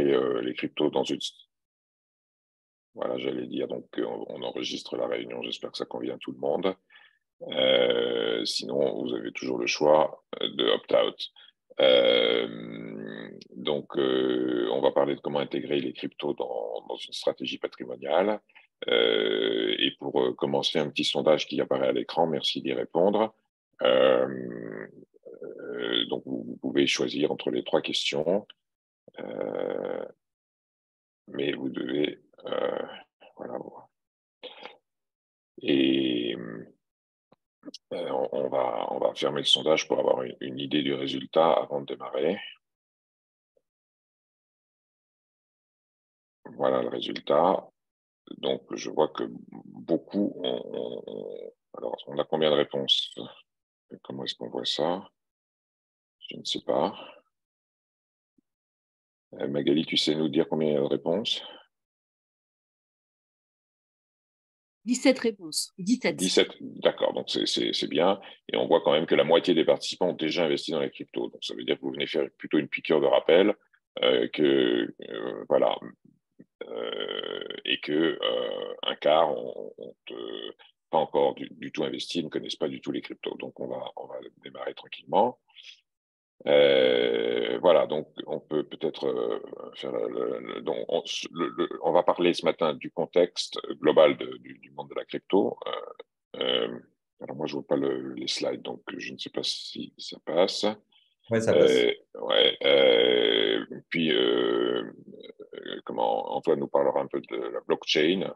les cryptos dans une... Voilà, j'allais dire, donc on enregistre la réunion, j'espère que ça convient à tout le monde. Sinon, vous avez toujours le choix de opt-out. On va parler de comment intégrer les cryptos dans une stratégie patrimoniale. Et pour commencer, un petit sondage qui apparaît à l'écran, merci d'y répondre. Donc, vous pouvez choisir entre les trois questions, mais vous devez... voilà. Et on va fermer le sondage pour avoir une idée du résultat avant de démarrer. Voilà le résultat. Donc, je vois que beaucoup alors, on a combien de réponses? Comment est-ce qu'on voit ça? Je ne sais pas. Magali, tu sais nous dire combien il y a de réponses? 17 réponses. 17, d'accord, donc c'est bien. Et on voit quand même que la moitié des participants ont déjà investi dans les cryptos. Donc, ça veut dire que vous venez faire plutôt une piqûre de rappel voilà, et que un quart pas encore du tout investi, ne connaissent pas du tout les cryptos. Donc, on va démarrer tranquillement. Voilà, donc on peut peut-être faire on va parler ce matin du contexte global du monde de la crypto. Alors moi, je vois pas les slides, donc je ne sais pas si ça passe. Oui, ça passe. Puis, comment Antoine nous parlera un peu de la blockchain.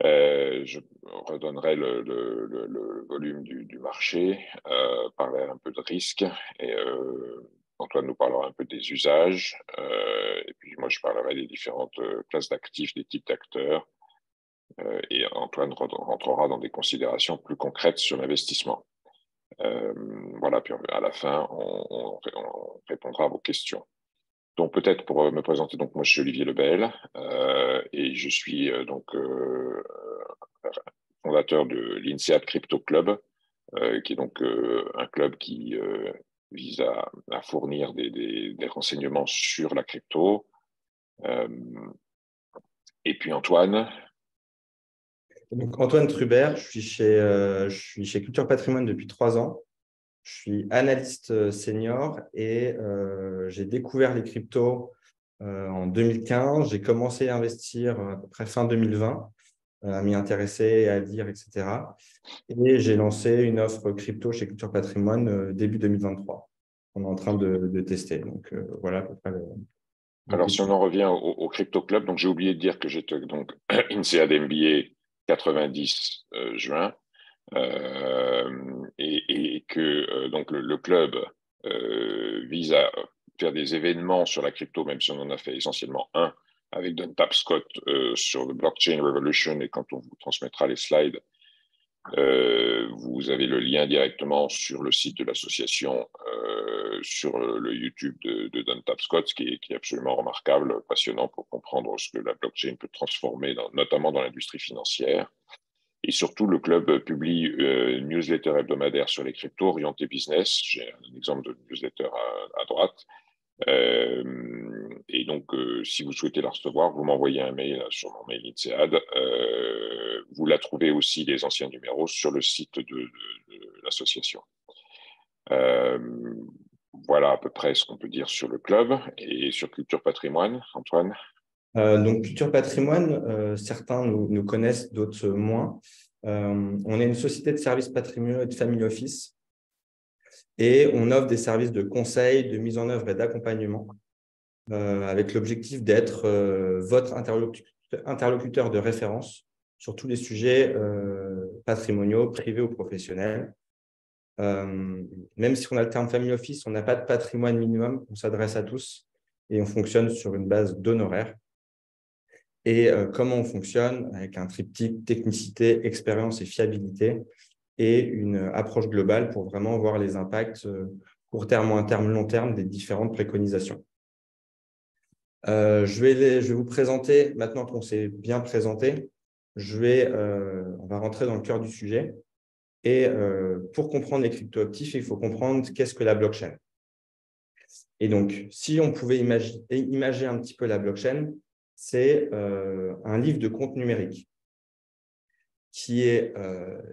Je redonnerai le volume du marché, parler un peu de risque, et Antoine nous parlera un peu des usages, et puis moi je parlerai des différentes classes d'actifs, des types d'acteurs, et Antoine rentrera dans des considérations plus concrètes sur l'investissement. Voilà, puis à la fin, on répondra à vos questions. Donc peut-être pour me présenter, donc moi je suis Olivier Lebel, et je suis fondateur de l'INSEAD Crypto Club, qui est donc un club qui vise à fournir des renseignements sur la crypto. Et puis Antoine. Donc, Antoine Trubert, je suis chez Culture Patrimoine depuis 3 ans. Je suis analyste senior et j'ai découvert les cryptos en 2015. J'ai commencé à investir à peu près fin 2020, à m'y intéresser, à lire, etc. Et j'ai lancé une offre crypto chez Culture Patrimoine début 2023. On est en train de tester. Donc, voilà à peu près Alors, si on en revient au Crypto Club, donc j'ai oublié de dire que j'étais donc INSEAD MBA 90 juin, et que donc le club vise à faire des événements sur la crypto, même si on en a fait essentiellement un avec Don Tapscott sur le Blockchain Revolution, et quand on vous transmettra les slides, vous avez le lien directement sur le site de l'association, sur le YouTube de Don Tapscott, qui est absolument remarquable, passionnant pour comprendre ce que la blockchain peut transformer, notamment dans l'industrie financière. Et surtout, le club publie une newsletter hebdomadaire sur les cryptos orientée business. J'ai un exemple de newsletter à droite. Et donc, si vous souhaitez la recevoir, vous m'envoyez un mail sur mon mail INSEAD. Vous la trouvez aussi, les anciens numéros, sur le site de l'association. Voilà à peu près ce qu'on peut dire sur le club. Et sur Culture Patrimoine, Antoine? Donc, Culture Patrimoine, certains nous connaissent, d'autres moins. On est une société de services patrimoniaux et de family office. Et on offre des services de conseil, de mise en œuvre et d'accompagnement avec l'objectif d'être votre interlocuteur de référence sur tous les sujets patrimoniaux, privés ou professionnels. Même si on a le terme family office, on n'a pas de patrimoine minimum, on s'adresse à tous et on fonctionne sur une base d'honoraires. Et comment on fonctionne? Avec un triptyque technicité, expérience et fiabilité, et une approche globale pour vraiment voir les impacts court terme, moyen terme, long terme des différentes préconisations. Je vais vous présenter, maintenant qu'on s'est bien présenté, on va rentrer dans le cœur du sujet. Et pour comprendre les cryptoactifs, il faut comprendre qu'est-ce que la blockchain. Et donc, si on pouvait imager un petit peu la blockchain, c'est un livre de compte numérique qui est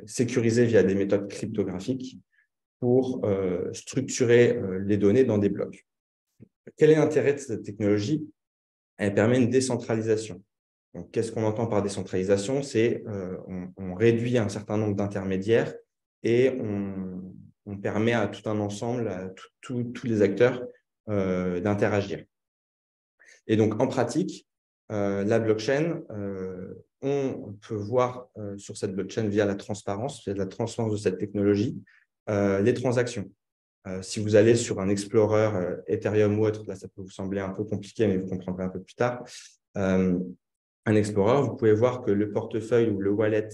sécurisé via des méthodes cryptographiques pour structurer les données dans des blocs. Quel est l'intérêt de cette technologie? Elle permet une décentralisation. Qu'est-ce qu'on entend par décentralisation? C'est on réduit un certain nombre d'intermédiaires et on permet à tout un ensemble, à tous les acteurs d'interagir. Et donc, en pratique, la blockchain, on peut voir sur cette blockchain via la transparence de cette technologie, les transactions. Si vous allez sur un Explorer Ethereum ou autre, là, ça peut vous sembler un peu compliqué, mais vous comprendrez un peu plus tard. Un Explorer, vous pouvez voir que le portefeuille ou le wallet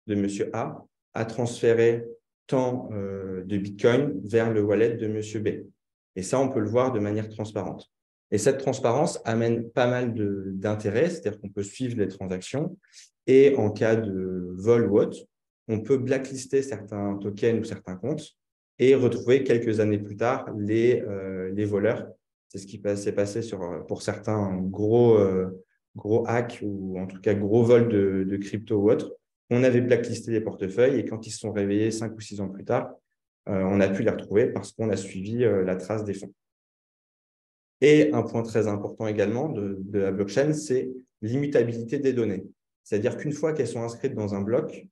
de monsieur a transféré tant de Bitcoin vers le wallet de monsieur B. Et ça, on peut le voir de manière transparente. Et cette transparence amène pas mal d'intérêt, c'est-à-dire qu'on peut suivre les transactions et en cas de vol ou autre, on peut blacklister certains tokens ou certains comptes et retrouver quelques années plus tard les voleurs. C'est ce qui s'est passé pour certains gros hacks ou en tout cas gros vols de crypto ou autre. On avait blacklisté les portefeuilles et quand ils se sont réveillés 5 ou 6 ans plus tard, on a pu les retrouver parce qu'on a suivi la trace des fonds. Et un point très important également de la blockchain, c'est l'immutabilité des données. C'est-à-dire qu'une fois qu'elles sont inscrites dans un bloc,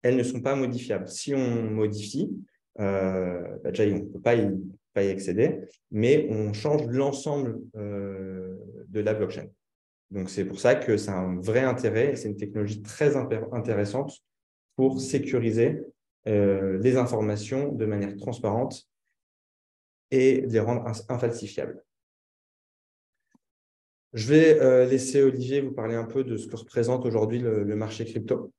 elles ne sont pas modifiables. Si on modifie, déjà, on ne peut pas y accéder, mais on change l'ensemble de la blockchain. Donc, c'est pour ça que ça a un vrai intérêt. C'est une technologie très intéressante pour sécuriser les informations de manière transparente et les rendre infalsifiables. Je vais laisser Olivier vous parler un peu de ce que représente aujourd'hui le marché crypto.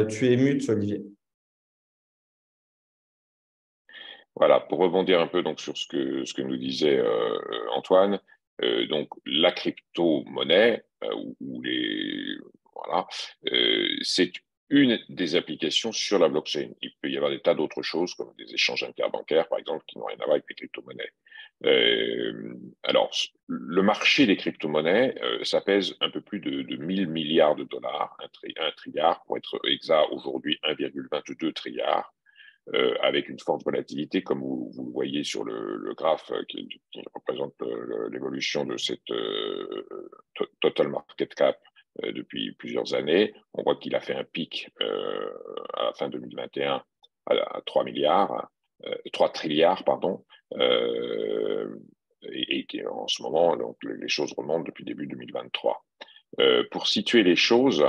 Tu es mute, Olivier. Voilà, pour rebondir un peu donc sur ce que nous disait Antoine, donc la crypto-monnaie voilà, c'est une des applications sur la blockchain. Il peut y avoir des tas d'autres choses comme des échanges interbancaires, par exemple, qui n'ont rien à voir avec les crypto-monnaies. Alors, le marché des crypto-monnaies, ça pèse un peu plus de 1000 milliards de dollars, un trilliard pour être exact, aujourd'hui 1,22 trilliard. Avec une forte volatilité, comme vous le voyez sur le graphe qui représente l'évolution de cette total market cap depuis plusieurs années. On voit qu'il a fait un pic à la fin 2021 à 3 milliards, 3 trilliards, pardon, et en ce moment, donc, les choses remontent depuis début 2023. Pour situer les choses,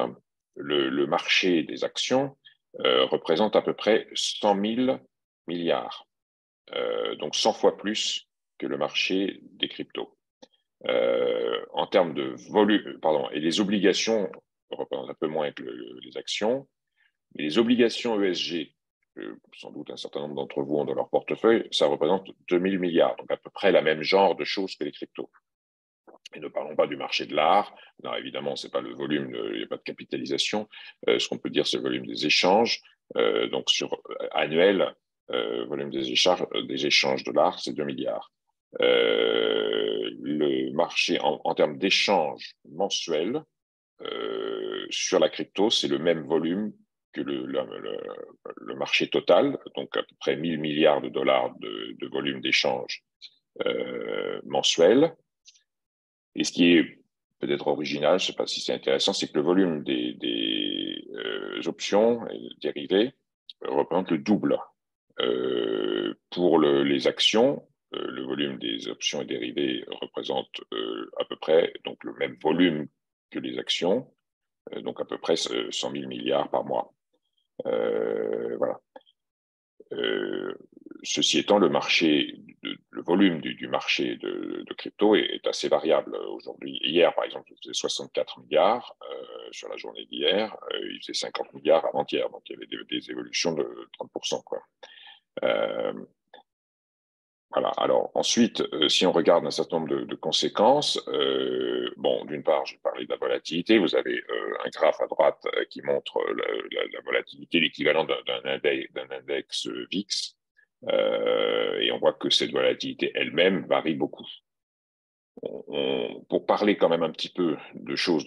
le marché des actions représente à peu près 100 000 milliards, donc 100 fois plus que le marché des cryptos. En termes de volume, pardon, et les obligations représentent un peu moins que les actions, mais les obligations ESG, sans doute un certain nombre d'entre vous ont dans leur portefeuille, ça représente 2000 milliards, donc à peu près la même genre de choses que les cryptos. Et ne parlons pas du marché de l'art. Non, évidemment, c'est pas le volume, il n'y a pas de capitalisation. Ce qu'on peut dire, c'est le volume des échanges. Donc, sur annuel, volume des échanges de l'art, c'est 2 milliards. Le marché en termes d'échanges mensuels sur la crypto, c'est le même volume que le marché total, donc à peu près 1000 milliards de dollars de volume d'échanges mensuels. Et ce qui est peut-être original, je ne sais pas si c'est intéressant, c'est que le volume des options et dérivés représente le double. Pour les actions, le volume des options et dérivés représente à peu près donc le même volume que les actions, donc à peu près 100 000 milliards par mois. Voilà. Ceci étant, le volume du marché de crypto est assez variable aujourd'hui. Hier, par exemple, il faisait 64 milliards sur la journée d'hier. Il faisait 50 milliards avant-hier. Donc, il y avait des évolutions de 30%, quoi. Voilà. Alors, ensuite, si on regarde un certain nombre de conséquences, bon, d'une part, je parlais de la volatilité. Vous avez un graphe à droite qui montre la volatilité, l'équivalent d'un index VIX. Et on voit que cette volatilité elle-même varie beaucoup. Pour parler quand même un petit peu de choses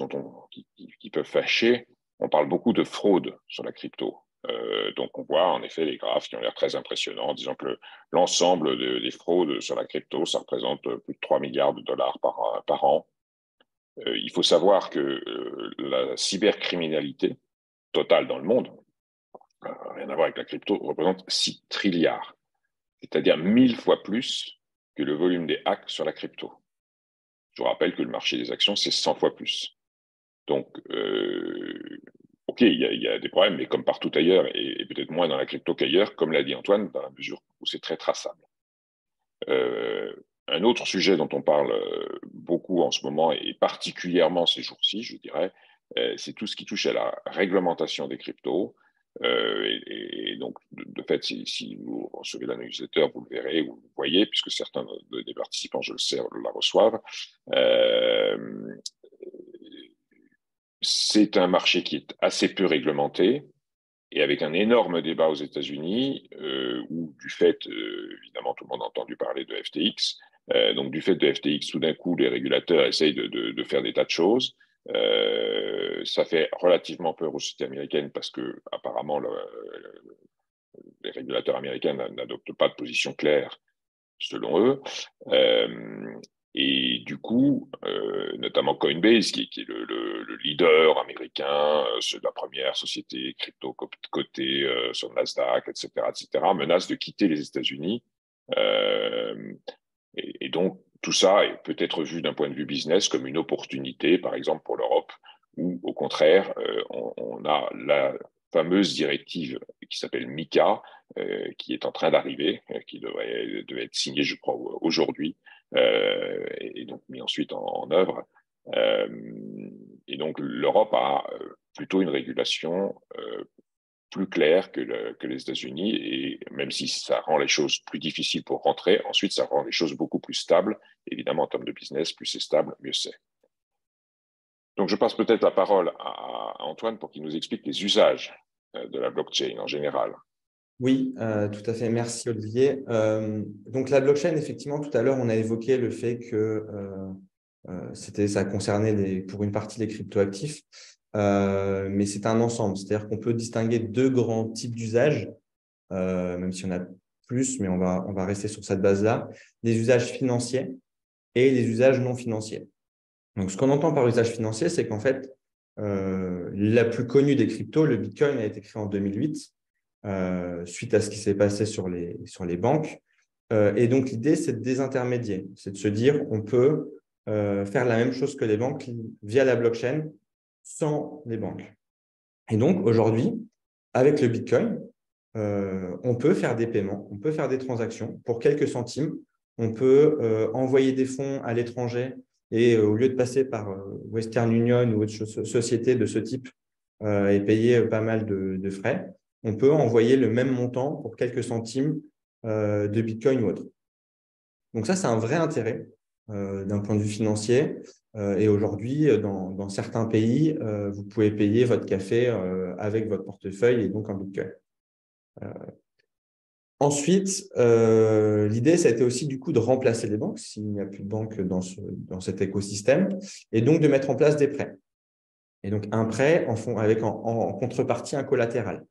qui peuvent fâcher, on parle beaucoup de fraude sur la crypto. Donc on voit en effet les graphes qui ont l'air très impressionnants, disant que l'ensemble des fraudes sur la crypto, ça représente plus de 3 milliards de dollars par an. Il faut savoir que la cybercriminalité totale dans le monde, rien à voir avec la crypto, représente 6 trilliards, c'est-à-dire 1000 fois plus que le volume des hacks sur la crypto. Je vous rappelle que le marché des actions, c'est 100 fois plus. Donc, OK, il y a des problèmes, mais comme partout ailleurs, et peut-être moins dans la crypto qu'ailleurs, comme l'a dit Antoine, dans la mesure où c'est très traçable. Un autre sujet dont on parle beaucoup en ce moment, et particulièrement ces jours-ci, je dirais, c'est tout ce qui touche à la réglementation des cryptos. Et donc, de fait, si vous recevez la newsletter, vous le verrez, vous le voyez, puisque certains des participants, je le sais, la reçoivent. C'est un marché qui est assez peu réglementé et avec un énorme débat aux États-Unis où, du fait, évidemment, tout le monde a entendu parler de FTX. Donc, du fait de FTX, tout d'un coup, les régulateurs essayent de faire des tas de choses. Ça fait relativement peur aux sociétés américaines parce que, apparemment, les régulateurs américains n'adoptent pas de position claire selon eux. Et du coup, notamment Coinbase, qui est le leader américain, c'est la première société crypto cotée sur le Nasdaq, etc., menace de quitter les États-Unis. Et donc, tout ça peut être vu d'un point de vue business comme une opportunité, par exemple, pour l'Europe, où, au contraire, on a la fameuse directive qui s'appelle MiCA, qui est en train d'arriver, qui devait être signée, je crois, aujourd'hui, et donc mis ensuite en œuvre. Et donc, l'Europe a plutôt une régulation plus claire que les États-Unis, et même si ça rend les choses plus difficiles pour rentrer, ensuite, ça rend les choses beaucoup plus stables. Évidemment, en termes de business, plus c'est stable, mieux c'est. Donc, je passe peut-être la parole à Antoine pour qu'il nous explique les usages de la blockchain en général. Oui, tout à fait. Merci, Olivier. Donc, la blockchain, effectivement, tout à l'heure, on a évoqué le fait que ça concernait pour une partie les cryptoactifs, mais c'est un ensemble. C'est-à-dire qu'on peut distinguer deux grands types d'usages, même si on a plus, mais on va rester sur cette base-là. Les usages financiers et les usages non financiers. Donc, ce qu'on entend par usage financier, c'est qu'en fait, la plus connue des cryptos, le Bitcoin, a été créé en 2008. Suite à ce qui s'est passé sur les banques. Et donc, l'idée, c'est de désintermédier. C'est de se dire qu'on peut faire la même chose que les banques via la blockchain sans les banques. Et donc, aujourd'hui, avec le Bitcoin, on peut faire des paiements, on peut faire des transactions pour quelques centimes. On peut envoyer des fonds à l'étranger et au lieu de passer par Western Union ou autre société de ce type et payer pas mal de frais, on peut envoyer le même montant pour quelques centimes de Bitcoin ou autre. Donc ça, c'est un vrai intérêt d'un point de vue financier. Et aujourd'hui, dans certains pays, vous pouvez payer votre café avec votre portefeuille et donc en Bitcoin. Ensuite, l'idée, ça a été aussi du coup de remplacer les banques s'il n'y a plus de banques dans cet écosystème et donc de mettre en place des prêts. Et donc un prêt avec en contrepartie un collatéral.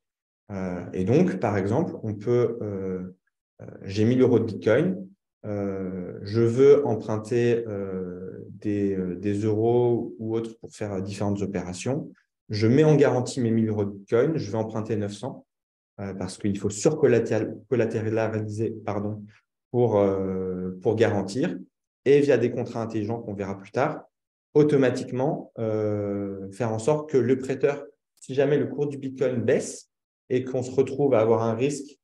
Et donc, par exemple, j'ai 1000 euros de Bitcoin, je veux emprunter des euros ou autres pour faire différentes opérations. Je mets en garantie mes 1000 euros de Bitcoin, je vais emprunter 900 parce qu'il faut surcollatéraliser pour garantir. Et via des contrats intelligents qu'on verra plus tard, automatiquement faire en sorte que le prêteur, si jamais le cours du Bitcoin baisse, et qu'on se retrouve à avoir un risque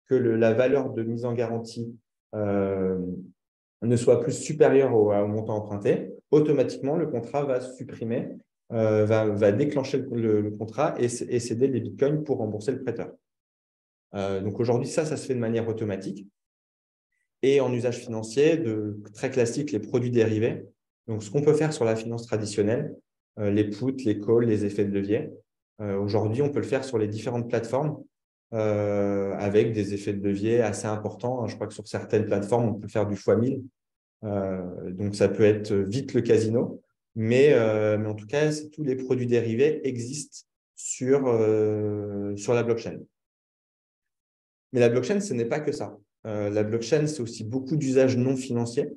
que la valeur de mise en garantie ne soit plus supérieure au montant emprunté, automatiquement, le contrat va supprimer, va déclencher le contrat et céder les bitcoins pour rembourser le prêteur. Donc aujourd'hui, ça se fait de manière automatique. Et en usage financier, très classique, les produits dérivés. Donc, ce qu'on peut faire sur la finance traditionnelle, les puts, les calls, les effets de levier. Aujourd'hui, on peut le faire sur les différentes plateformes avec des effets de levier assez importants. Je crois que sur certaines plateformes, on peut faire du x1000. Donc, ça peut être vite le casino. Mais en tout cas, tous les produits dérivés existent sur la blockchain. Mais la blockchain, ce n'est pas que ça. La blockchain, c'est aussi beaucoup d'usages non financiers.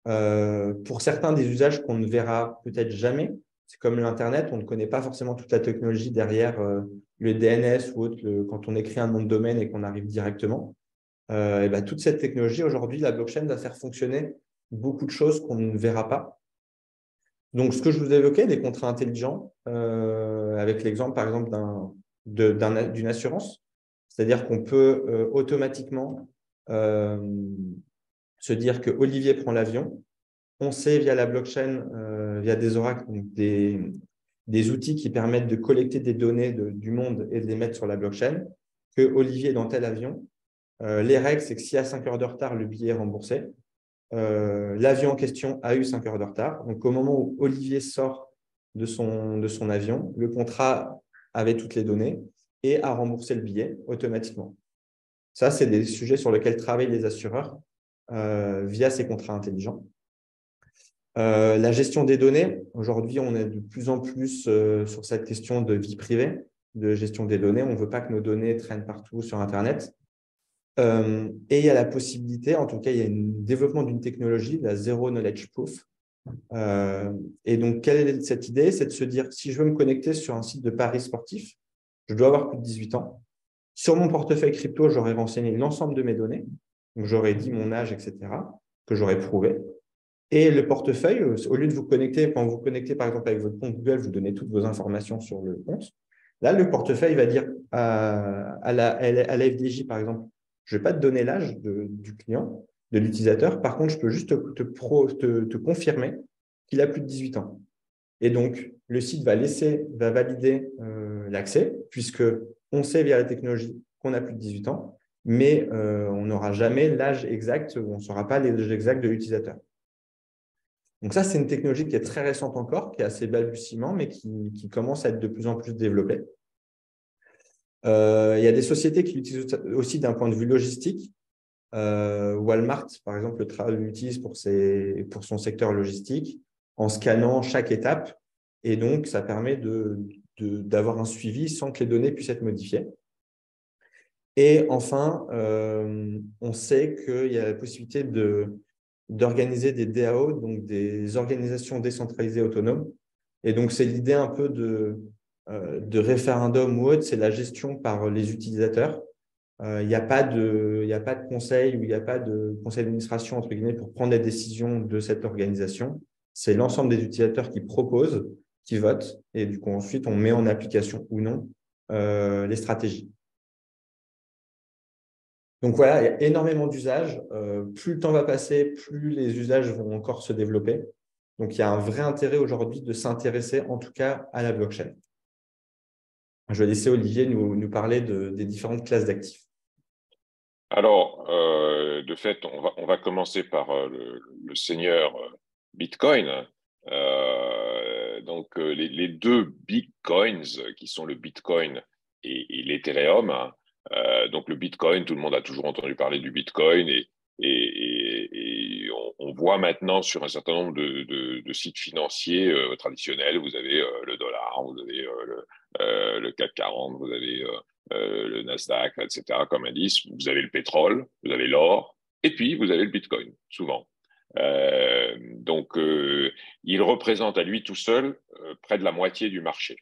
Pour certains, des usages qu'on ne verra peut-être jamais. C'est comme l'Internet, on ne connaît pas forcément toute la technologie derrière le DNS ou autre, quand on écrit un nom de domaine et qu'on arrive directement. Et ben, toute cette technologie, aujourd'hui, la blockchain va faire fonctionner beaucoup de choses qu'on ne verra pas. Donc, ce que je vous évoquais, des contrats intelligents, avec l'exemple, par exemple, d'une assurance, c'est-à-dire qu'on peut automatiquement se dire que Olivier prend l'avion. On sait via la blockchain, via des oracles, donc des outils qui permettent de collecter des données du monde et de les mettre sur la blockchain, que Olivier est dans tel avion. Les règles, c'est que s'il y a 5 heures de retard, le billet est remboursé. L'avion en question a eu 5 heures de retard. Donc, au moment où Olivier sort de son avion, le contrat avait toutes les données et a remboursé le billet automatiquement. Ça, c'est des sujets sur lesquels travaillent les assureurs via ces contrats intelligents. La gestion des données, aujourd'hui, on est de plus en plus sur cette question de vie privée, de gestion des données. On ne veut pas que nos données traînent partout sur Internet. Et il y a la possibilité, en tout cas, il y a un développement d'une technologie, la Zero Knowledge Proof. Et donc, quelle est cette idée? C'est de se dire, si je veux me connecter sur un site de paris sportif, je dois avoir plus de 18 ans. Sur mon portefeuille crypto, j'aurais renseigné l'ensemble de mes données. Donc, j'aurais dit mon âge, etc., que j'aurais prouvé. Et le portefeuille, au lieu de vous connecter, quand vous vous connectez par exemple avec votre compte Google, vous donnez toutes vos informations sur le compte. Là, le portefeuille va dire à la FDJ, par exemple, je ne vais pas te donner l'âge du client, de l'utilisateur. Par contre, je peux juste te confirmer qu'il a plus de 18 ans. Et donc, le site va valider l'accès, puisque on sait via la technologie qu'on a plus de 18 ans, mais on n'aura jamais l'âge exact, ou on ne saura pas l'âge exact de l'utilisateur. Donc ça, c'est une technologie qui est très récente encore, qui est assez balbutiement, mais qui commence à être de plus en plus développée. Il y a des sociétés qui l'utilisent aussi d'un point de vue logistique. Walmart, par exemple, l'utilise pour son secteur logistique en scannant chaque étape. Et donc, ça permet d'avoir un suivi sans que les données puissent être modifiées. Et enfin, on sait qu'il y a la possibilité d'organiser des DAO, donc des organisations décentralisées autonomes. Et donc, c'est l'idée un peu de référendum ou autre, c'est la gestion par les utilisateurs. Il n'y a pas de conseil ou il n'y a pas de conseil d'administration, entre guillemets, pour prendre les décisions de cette organisation. C'est l'ensemble des utilisateurs qui proposent, qui votent, et du coup, ensuite, on met en application ou non les stratégies. Donc voilà, il y a énormément d'usages. Plus le temps va passer, plus les usages vont encore se développer. Donc, il y a un vrai intérêt aujourd'hui de s'intéresser en tout cas à la blockchain. Je vais laisser Olivier nous parler des différentes classes d'actifs. Alors, de fait, on va commencer par le seigneur Bitcoin. Donc, les deux Bitcoins qui sont le Bitcoin et l'Ethereum. Donc, le Bitcoin, tout le monde a toujours entendu parler du Bitcoin et on voit maintenant sur un certain nombre de sites financiers traditionnels, vous avez le dollar, vous avez le CAC 40, vous avez le Nasdaq, etc. comme indice. Vous avez le pétrole, vous avez l'or, et puis vous avez le Bitcoin, souvent. Donc, il représente à lui tout seul près de la moitié du marché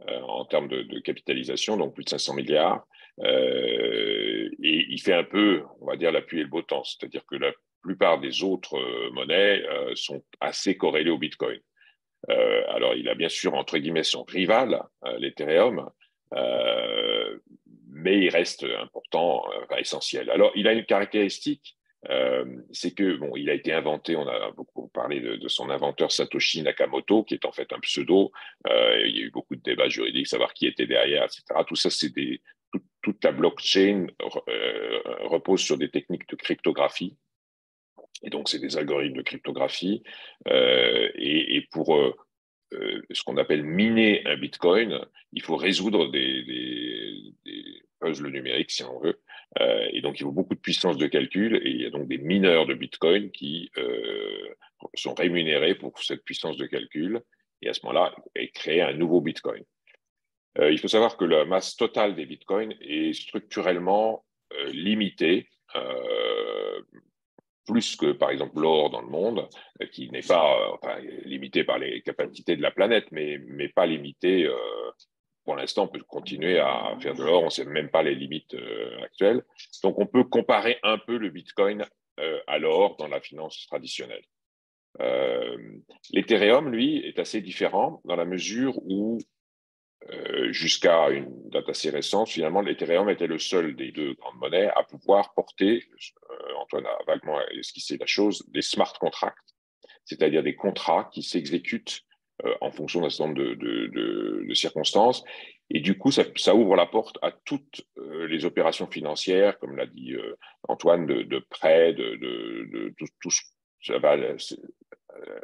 en termes de capitalisation, donc plus de 500 milliards. Et il fait un peu, on va dire, la pluie et le beau temps, c'est-à-dire que la plupart des autres monnaies sont assez corrélées au Bitcoin. Alors, il a bien sûr, entre guillemets, son rival, l'Ethereum, mais il reste important, essentiel. Alors, il a une caractéristique, c'est que, bon, il a été inventé, on a beaucoup parlé de son inventeur Satoshi Nakamoto, qui est en fait un pseudo. Il y a eu beaucoup de débats juridiques, savoir qui était derrière, etc. Tout ça, c'est toute la blockchain repose sur des techniques de cryptographie. Et donc, c'est des algorithmes de cryptographie. Et pour ce qu'on appelle miner un Bitcoin, il faut résoudre puzzle numérique, si on veut. Et donc, il faut beaucoup de puissance de calcul et il y a donc des mineurs de Bitcoin qui sont rémunérés pour cette puissance de calcul et à ce moment-là, créer un nouveau Bitcoin. Il faut savoir que la masse totale des Bitcoins est structurellement limitée, plus que, par exemple, l'or dans le monde, qui n'est pas limité par les capacités de la planète, mais pas limité. Pour l'instant, on peut continuer à faire de l'or, on ne sait même pas les limites actuelles. Donc, on peut comparer un peu le Bitcoin à l'or dans la finance traditionnelle. L'Ethereum, lui, est assez différent dans la mesure où jusqu'à une date assez récente, finalement, l'Ethereum était le seul des deux grandes monnaies à pouvoir porter, Antoine a vaguement esquissé la chose, des smart contracts, c'est-à-dire des contrats qui s'exécutent en fonction d'un certain nombre de circonstances. Et du coup, ça ouvre la porte à toutes les opérations financières, comme l'a dit Antoine, de prêts, tout ça va.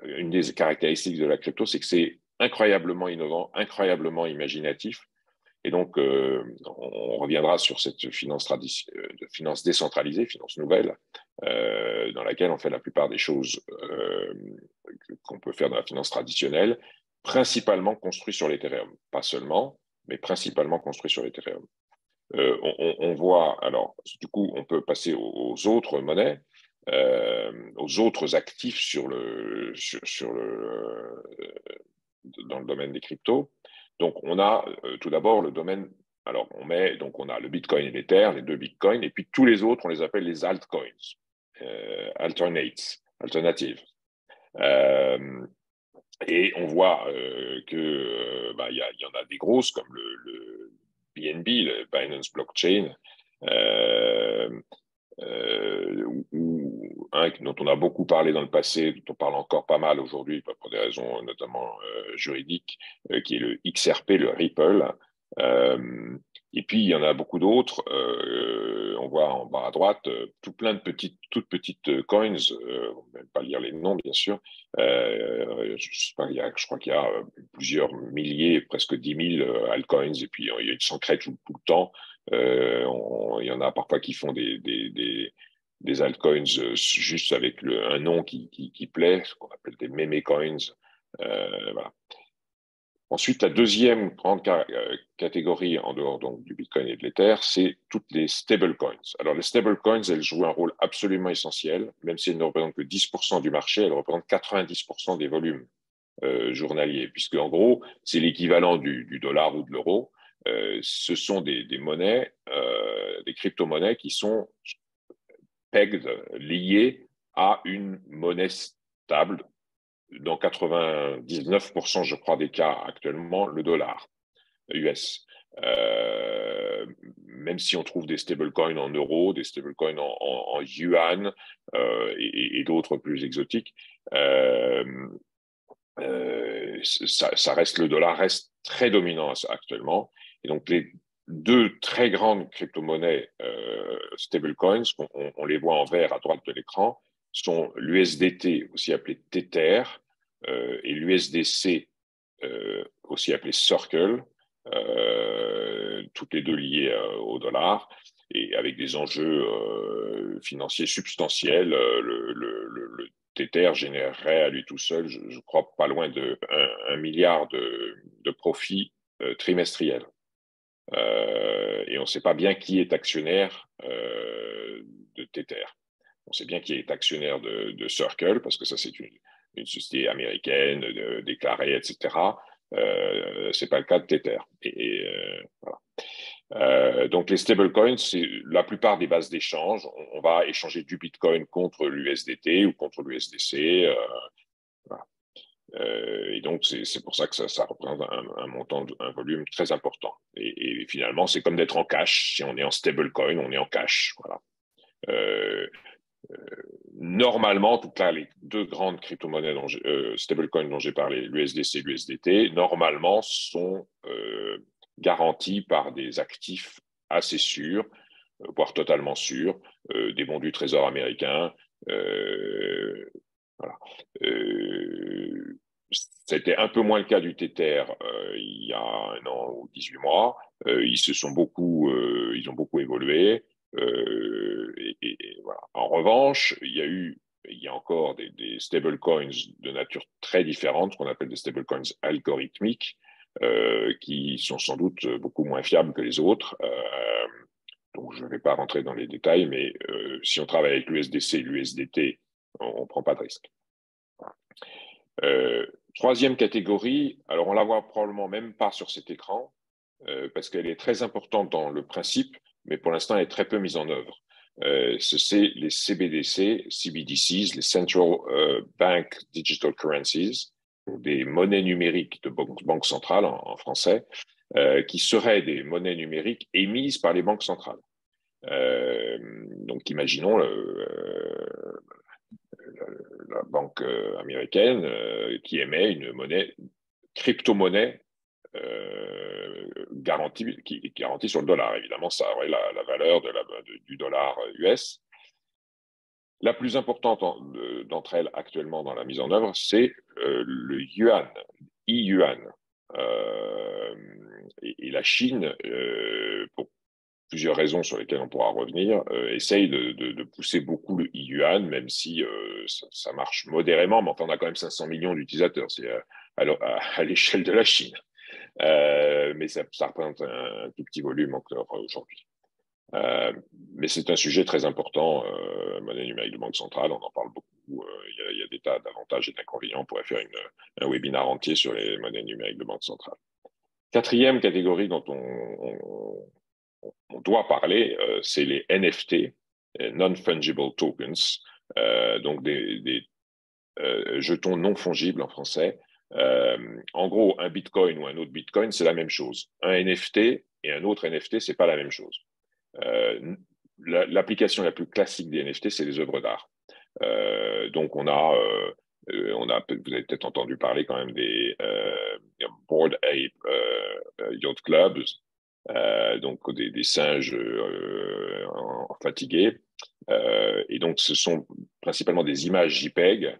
Une des caractéristiques de la crypto, c'est que c'est incroyablement innovant, incroyablement imaginatif. Et donc, on reviendra sur cette finance décentralisée, finance nouvelle, dans laquelle on fait la plupart des choses qu'on peut faire dans la finance traditionnelle, principalement construit sur l'Ethereum. Pas seulement, mais principalement construit sur l'Ethereum. On voit, alors, du coup, on peut passer aux autres monnaies, aux autres actifs dans le domaine des cryptos. Donc, on a tout d'abord le domaine. Alors, on a le Bitcoin et l'Ether, les deux Bitcoins, et puis tous les autres, on les appelle les altcoins, alternatives. Et on voit que y en a des grosses comme le BNB, le Binance Blockchain, ou un dont on a beaucoup parlé dans le passé, dont on parle encore pas mal aujourd'hui, pour des raisons notamment juridiques, qui est le XRP, le Ripple. Et puis, il y en a beaucoup d'autres. On voit en bas à droite tout plein de toutes petites coins. On ne va même pas lire les noms, bien sûr. Je crois qu'il y a plusieurs milliers, presque 10 000 altcoins. Et puis, ils s'en créent tout le temps. Il y en a parfois qui font des altcoins juste avec un nom qui plaît, ce qu'on appelle des meme coins. Voilà. Ensuite, la deuxième grande catégorie en dehors donc, du Bitcoin et de l'Ether, c'est toutes les stablecoins. Alors, les stablecoins, elles jouent un rôle absolument essentiel, même si elles ne représentent que 10% du marché, elles représentent 90% des volumes journaliers, puisque en gros, c'est l'équivalent du dollar ou de l'euro. Ce sont des monnaies, des crypto-monnaies qui sont pegged, liées à une monnaie stable, dans 99%, je crois, des cas actuellement, le dollar US. Même si on trouve des stablecoins en euros, des stablecoins en yuan et d'autres plus exotiques, le dollar reste très dominant actuellement. Et donc, les deux très grandes crypto-monnaies stablecoins, on les voit en vert à droite de l'écran, sont l'USDT, aussi appelé Tether, et l'USDC, aussi appelé Circle, toutes les deux liées au dollar, et avec des enjeux financiers substantiels. Le Tether générerait à lui tout seul, je crois, pas loin de 1 milliard de profits trimestriels. Et on ne sait pas bien qui est actionnaire de Tether. On sait bien qui est actionnaire de Circle, parce que ça, c'est une société américaine déclarée, etc. C'est pas le cas de Tether. Voilà. Donc les stablecoins, c'est la plupart des bases d'échange. On va échanger du Bitcoin contre l'USDT ou contre l'USDC. Voilà. Et donc c'est pour ça que ça représente un montant, un volume très important. Et finalement, c'est comme d'être en cash. Si on est en stablecoin, on est en cash. Voilà. Normalement, en tout cas, les deux grandes crypto-monnaies stablecoins dont j'ai parlé, l'USDC et l'USDT, normalement sont garantis par des actifs assez sûrs, voire totalement sûrs, des bons du Trésor américain. Voilà. C'était un peu moins le cas du Tether il y a 1 an ou 18 mois. Ils ils ont beaucoup évolué. Voilà. En revanche, il y a encore des stablecoins de nature très différente, qu'on appelle des stablecoins algorithmiques, qui sont sans doute beaucoup moins fiables que les autres. Donc, je ne vais pas rentrer dans les détails, mais si on travaille avec l'USDC et l'USDT, on ne prend pas de risque. Troisième catégorie, alors on la voit probablement même pas sur cet écran, parce qu'elle est très importante dans le principe, mais pour l'instant, elle est très peu mise en œuvre. C'est les CBDC, CBDCs, les Central Bank Digital Currencies, des monnaies numériques de banque centrale en français, qui seraient des monnaies numériques émises par les banques centrales. Donc, imaginons la banque américaine qui émet une monnaie, crypto-monnaie qui est garantie sur le dollar. Évidemment, ça aurait la valeur du dollar US. La plus importante d'entre elles actuellement dans la mise en œuvre, c'est le yuan, e-yuan. Et la Chine, pour plusieurs raisons sur lesquelles on pourra revenir, essaye de pousser beaucoup le yuan, même si ça marche modérément, mais enfin, on a quand même 500 millions d'utilisateurs, c'est à l'échelle de la Chine. Mais ça représente un tout petit volume encore aujourd'hui. Mais c'est un sujet très important, monnaie numérique de banque centrale, on en parle beaucoup. Il y a des tas d'avantages et d'inconvénients. On pourrait faire un webinaire entier sur les monnaies numériques de banque centrale. Quatrième catégorie dont on doit parler, c'est les NFT, Non-Fungible Tokens, donc des jetons non fongibles en français. En gros, un Bitcoin ou un autre Bitcoin, c'est la même chose. Un NFT et un autre NFT, c'est pas la même chose. L'application la plus classique des NFT, c'est les œuvres d'art. Donc, vous avez peut-être entendu parler quand même des Bored Ape Yacht Clubs, donc des singes fatigués. Et donc, ce sont principalement des images JPEG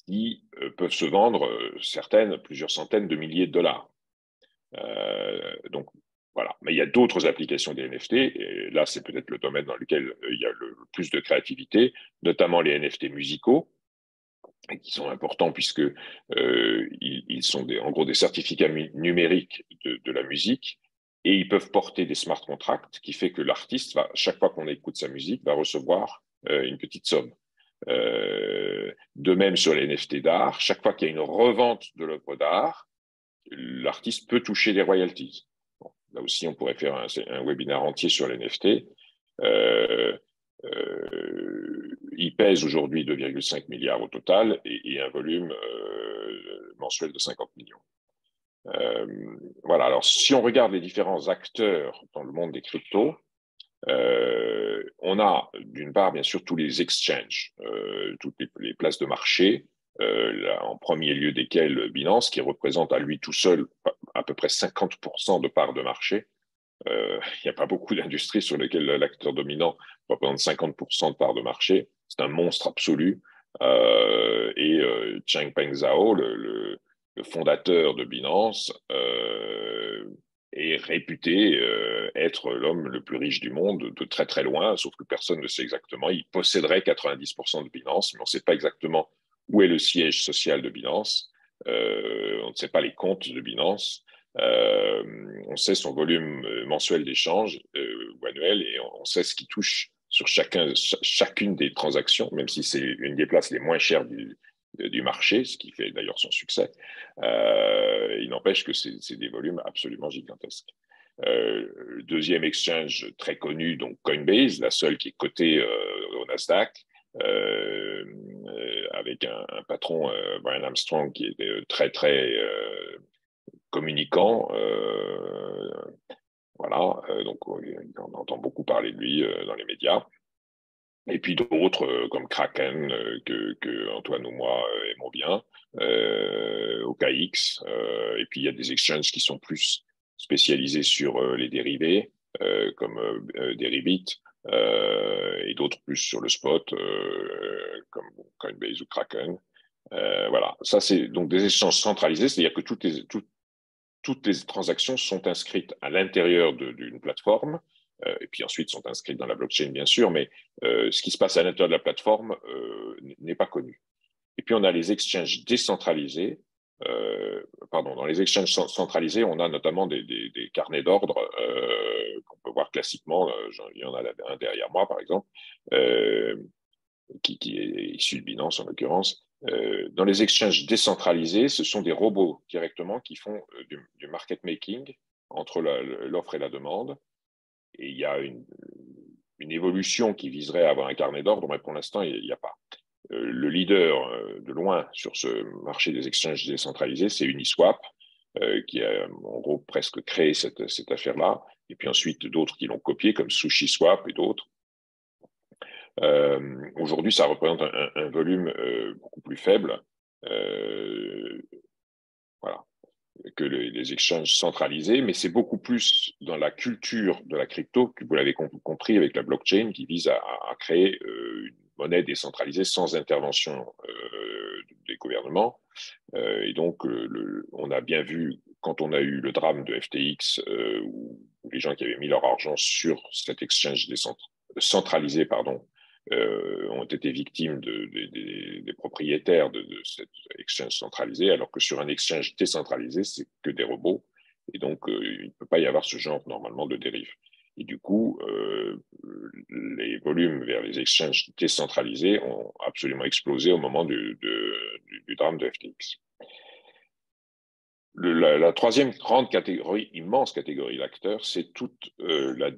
qui peuvent se vendre, certaines, plusieurs centaines de milliers de dollars. Donc, voilà. Mais il y a d'autres applications des NFT, et là, c'est peut-être le domaine dans lequel il y a le plus de créativité, notamment les NFT musicaux, qui sont importants puisque ils sont en gros des certificats numériques de la musique, et ils peuvent porter des smart contracts, qui fait que l'artiste, chaque fois qu'on écoute sa musique, va recevoir une petite somme. De même sur les NFT d'art, chaque fois qu'il y a une revente de l'œuvre d'art, l'artiste peut toucher des royalties. Bon, là aussi, on pourrait faire un webinaire entier sur les NFT. Il pèse aujourd'hui 2,5 milliards au total et un volume mensuel de 50 millions. Voilà, alors si on regarde les différents acteurs dans le monde des cryptos, on a d'une part bien sûr tous les exchanges, toutes les places de marché, là, en premier lieu desquels Binance, qui représente à lui tout seul à peu près 50% de parts de marché. Il n'y a pas beaucoup d'industries sur lesquelles l'acteur dominant représente 50% de parts de marché. C'est un monstre absolu. Changpeng Zhao, le fondateur de Binance, est réputé être l'homme le plus riche du monde de très très loin, sauf que personne ne sait exactement. Il posséderait 90% de Binance, mais on ne sait pas exactement où est le siège social de Binance. On ne sait pas les comptes de Binance. On sait son volume mensuel d'échange ou annuel, et on sait ce qui touche sur chacune des transactions, même si c'est une des places les moins chères du marché, ce qui fait d'ailleurs son succès. Il n'empêche que c'est des volumes absolument gigantesques. Deuxième exchange très connu, donc Coinbase, la seule qui est cotée au Nasdaq, avec un patron, Brian Armstrong, qui est très très communicant. Voilà, donc on entend beaucoup parler de lui dans les médias. Et puis d'autres comme Kraken, que Antoine ou moi aimons bien, OKX. Et puis il y a des exchanges qui sont plus spécialisés sur les dérivés, comme Deribit, et d'autres plus sur le spot, comme Coinbase ou Kraken. Voilà, ça c'est donc des échanges centralisés, c'est-à-dire que toutes les transactions sont inscrites à l'intérieur d'une plateforme, et puis ensuite sont inscrites dans la blockchain, bien sûr, mais ce qui se passe à l'intérieur de la plateforme n'est pas connu. Et puis, on a les exchanges décentralisés. Dans les exchanges centralisés, on a notamment des carnets d'ordre qu'on peut voir classiquement. Il y en a un derrière moi, par exemple, qui est issu de Binance, en l'occurrence. Dans les exchanges décentralisés, ce sont des robots directement qui font du market making entre l'offre et la demande. Et il y a une évolution qui viserait à avoir un carnet d'ordre, mais pour l'instant, il n'y a pas. Le leader de loin sur ce marché des exchanges décentralisés, c'est Uniswap, qui a en gros presque créé cette affaire-là. Et puis ensuite, d'autres qui l'ont copié, comme SushiSwap et d'autres. Aujourd'hui, ça représente un volume beaucoup plus faible. Voilà, que les exchanges centralisés, mais c'est beaucoup plus dans la culture de la crypto, que vous l'avez compris avec la blockchain, qui vise à créer une monnaie décentralisée sans intervention des gouvernements. Et donc, on a bien vu, quand on a eu le drame de FTX, où les gens qui avaient mis leur argent sur cet exchange centralisé, ont été victimes des propriétaires de cette exchange centralisée, alors que sur un exchange décentralisé, c'est que des robots. Et donc, il ne peut pas y avoir ce genre, normalement, de dérive. Et du coup, les volumes vers les exchanges décentralisés ont absolument explosé au moment du drame de FTX. La troisième grande catégorie, immense catégorie d'acteurs, c'est toute la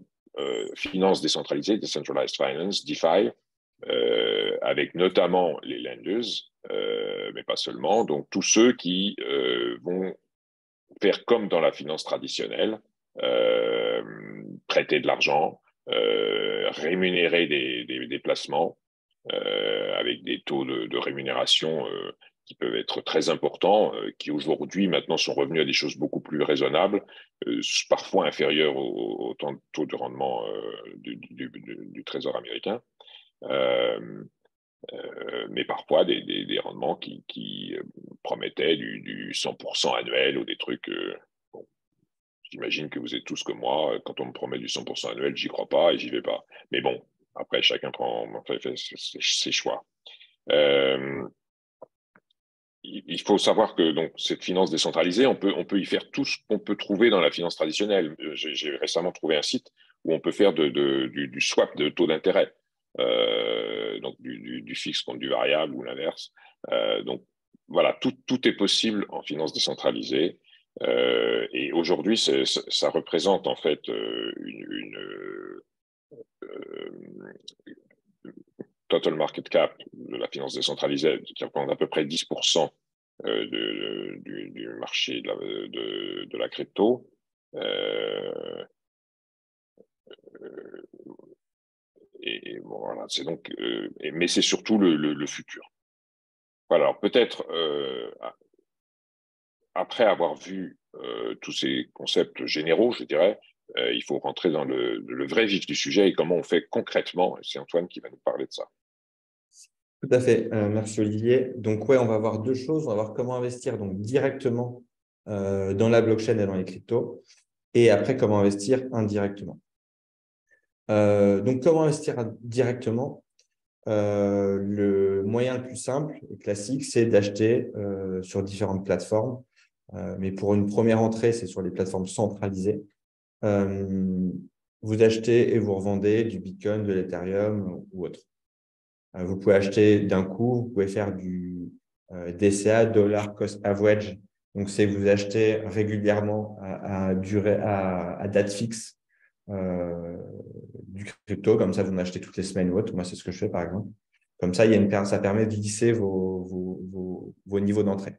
finance décentralisée, Decentralized Finance, DeFi, avec notamment les lenders, mais pas seulement. Donc, tous ceux qui vont faire comme dans la finance traditionnelle, prêter de l'argent, rémunérer des placements avec des taux de rémunération qui peuvent être très importants, qui aujourd'hui maintenant sont revenus à des choses beaucoup plus raisonnables, parfois inférieurs au taux de rendement du Trésor américain, mais parfois des rendements qui promettaient du 100% annuel ou des trucs. Bon, j'imagine que vous êtes tous comme moi, quand on me promet du 100% annuel, j'y crois pas et j'y vais pas. Mais bon, après, chacun fait ses choix. Il faut savoir que donc cette finance décentralisée, on peut y faire tout ce qu'on peut trouver dans la finance traditionnelle. J'ai récemment trouvé un site où on peut faire du swap de taux d'intérêt, donc du fixe contre du variable ou l'inverse. Donc voilà, tout est possible en finance décentralisée. Et aujourd'hui, ça représente en fait total market cap de la finance décentralisée qui représente à peu près 10% du marché de la crypto. Et bon, voilà, c'est donc, mais c'est surtout le futur. Voilà, alors peut-être après avoir vu tous ces concepts généraux, je dirais, il faut rentrer dans le vrai vif du sujet et comment on fait concrètement. C'est Antoine qui va nous parler de ça. Tout à fait. Merci Olivier. Donc, ouais, on va voir deux choses. On va voir comment investir donc, directement dans la blockchain et dans les cryptos. Et après, comment investir indirectement. Donc, comment investir directement? Le moyen le plus simple et classique, c'est d'acheter sur différentes plateformes. Mais pour une première entrée, c'est sur les plateformes centralisées. Vous achetez et vous revendez du Bitcoin, de l'Ethereum ou autre. Vous pouvez acheter d'un coup, vous pouvez faire du DCA, Dollar Cost Average. Donc, c'est vous achetez régulièrement à date fixe du crypto. Comme ça, vous en achetez toutes les semaines ou autre. Moi, c'est ce que je fais, par exemple. Comme ça, ça permet de lisser vos niveaux d'entrée.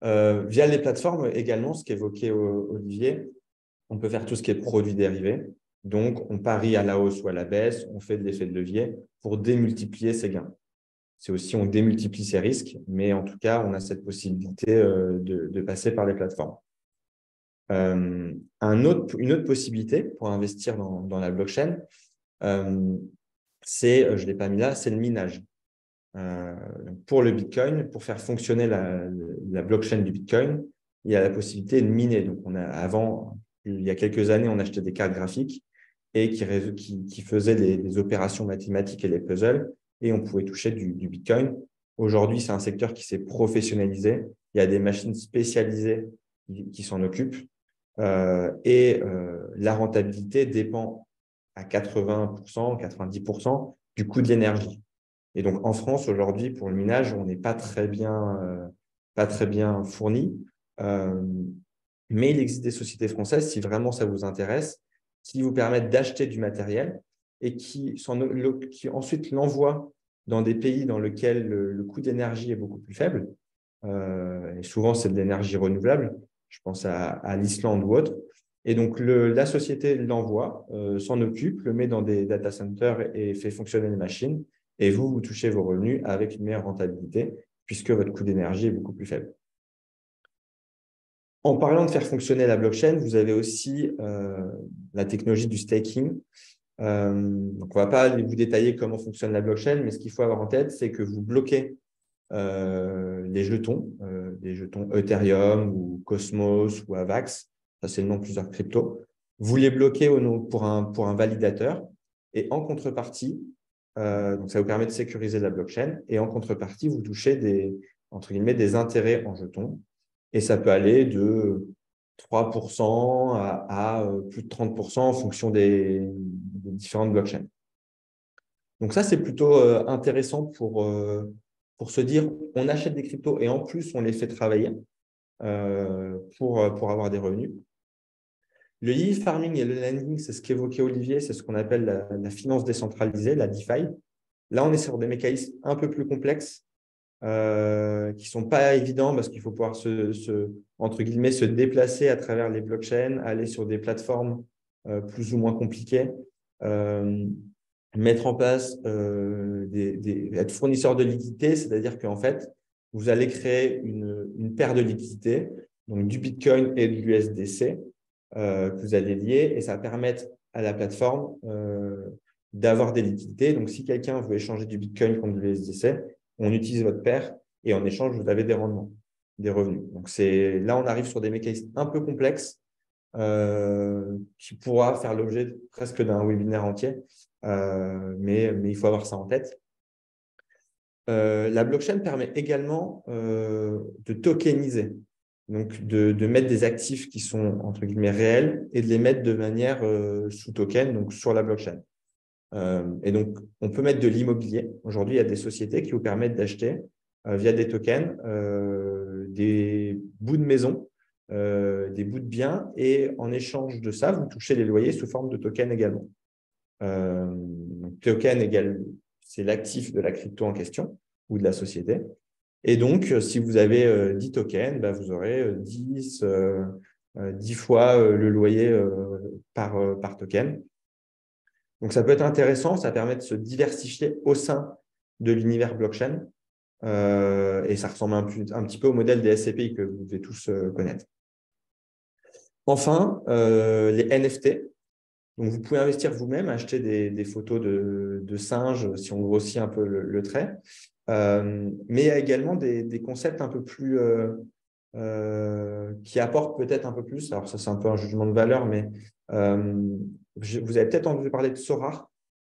Via les plateformes également, ce qu'évoquait Olivier, on peut faire tout ce qui est produits dérivés. Donc, on parie à la hausse ou à la baisse, on fait de l'effet de levier pour démultiplier ses gains. C'est aussi, on démultiplie ses risques, mais en tout cas, on a cette possibilité de passer par les plateformes. Une autre possibilité pour investir dans la blockchain, je ne l'ai pas mis là, c'est le minage. Pour le Bitcoin, pour faire fonctionner la blockchain du Bitcoin, il y a la possibilité de miner. Donc, avant, il y a quelques années, on achetait des cartes graphiques et qui faisaient les opérations mathématiques et les puzzles, et on pouvait toucher du Bitcoin. Aujourd'hui, c'est un secteur qui s'est professionnalisé. Il y a des machines spécialisées qui s'en occupent. La rentabilité dépend à 80%, 90% du coût de l'énergie. Et donc, en France, aujourd'hui, pour le minage, on n'est pas très bien fourni. Mais il existe des sociétés françaises, si vraiment ça vous intéresse, qui vous permettent d'acheter du matériel et qui ensuite l'envoient dans des pays dans lesquels le coût d'énergie est beaucoup plus faible. Et souvent, c'est de l'énergie renouvelable. Je pense à l'Islande ou autre. Et donc, la société l'envoie, s'en occupe, le met dans des data centers et fait fonctionner les machines. Et vous touchez vos revenus avec une meilleure rentabilité puisque votre coût d'énergie est beaucoup plus faible. En parlant de faire fonctionner la blockchain, vous avez aussi la technologie du staking. Donc, on ne va pas vous détailler comment fonctionne la blockchain, mais ce qu'il faut avoir en tête, c'est que vous bloquez les jetons Ethereum ou Cosmos ou Avax, ça c'est le nom de plusieurs cryptos. Vous les bloquez pour un validateur et en contrepartie, donc ça vous permet de sécuriser la blockchain et en contrepartie, vous touchez des intérêts en jetons et ça peut aller de 3% à plus de 30% en fonction des différentes blockchains. Donc ça, c'est plutôt intéressant pour se dire, on achète des cryptos et en plus, on les fait travailler pour avoir des revenus. Le yield farming et le lending, c'est ce qu'évoquait Olivier, c'est ce qu'on appelle la finance décentralisée, la DeFi. Là, on est sur des mécanismes un peu plus complexes qui ne sont pas évidents parce qu'il faut pouvoir entre guillemets, se déplacer à travers les blockchains, aller sur des plateformes plus ou moins compliquées, mettre en place, être fournisseur de liquidité, c'est-à-dire qu'en fait, vous allez créer une paire de liquidités, donc du Bitcoin et de l'USDC, que vous allez lier et ça va permettre à la plateforme d'avoir des liquidités. Donc, si quelqu'un veut échanger du Bitcoin contre de l'USDC, on utilise votre paire et en échange, vous avez des rendements, des revenus. Donc, là, on arrive sur des mécanismes un peu complexes qui pourra faire l'objet presque d'un webinaire entier, mais il faut avoir ça en tête. La blockchain permet également de tokeniser, donc de mettre des actifs qui sont entre guillemets réels et de les mettre de manière sous token, donc sur la blockchain. Et donc, on peut mettre de l'immobilier. Aujourd'hui, il y a des sociétés qui vous permettent d'acheter via des tokens des bouts de maison, des bouts de biens, et en échange de ça, vous touchez les loyers sous forme de tokens également. Donc, token égale, c'est l'actif de la crypto en question ou de la société. Et donc, si vous avez 10 tokens, vous aurez 10 fois le loyer par token. Donc, ça peut être intéressant, ça permet de se diversifier au sein de l'univers blockchain et ça ressemble un petit peu au modèle des SCPI que vous devez tous connaître. Enfin, les NFT. Donc, vous pouvez investir vous-même, acheter des photos de singes si on grossit un peu le trait. Mais il y a également des concepts un peu plus qui apportent peut-être un peu plus. Alors, ça, c'est un peu un jugement de valeur, mais vous avez peut-être entendu parler de Sorare,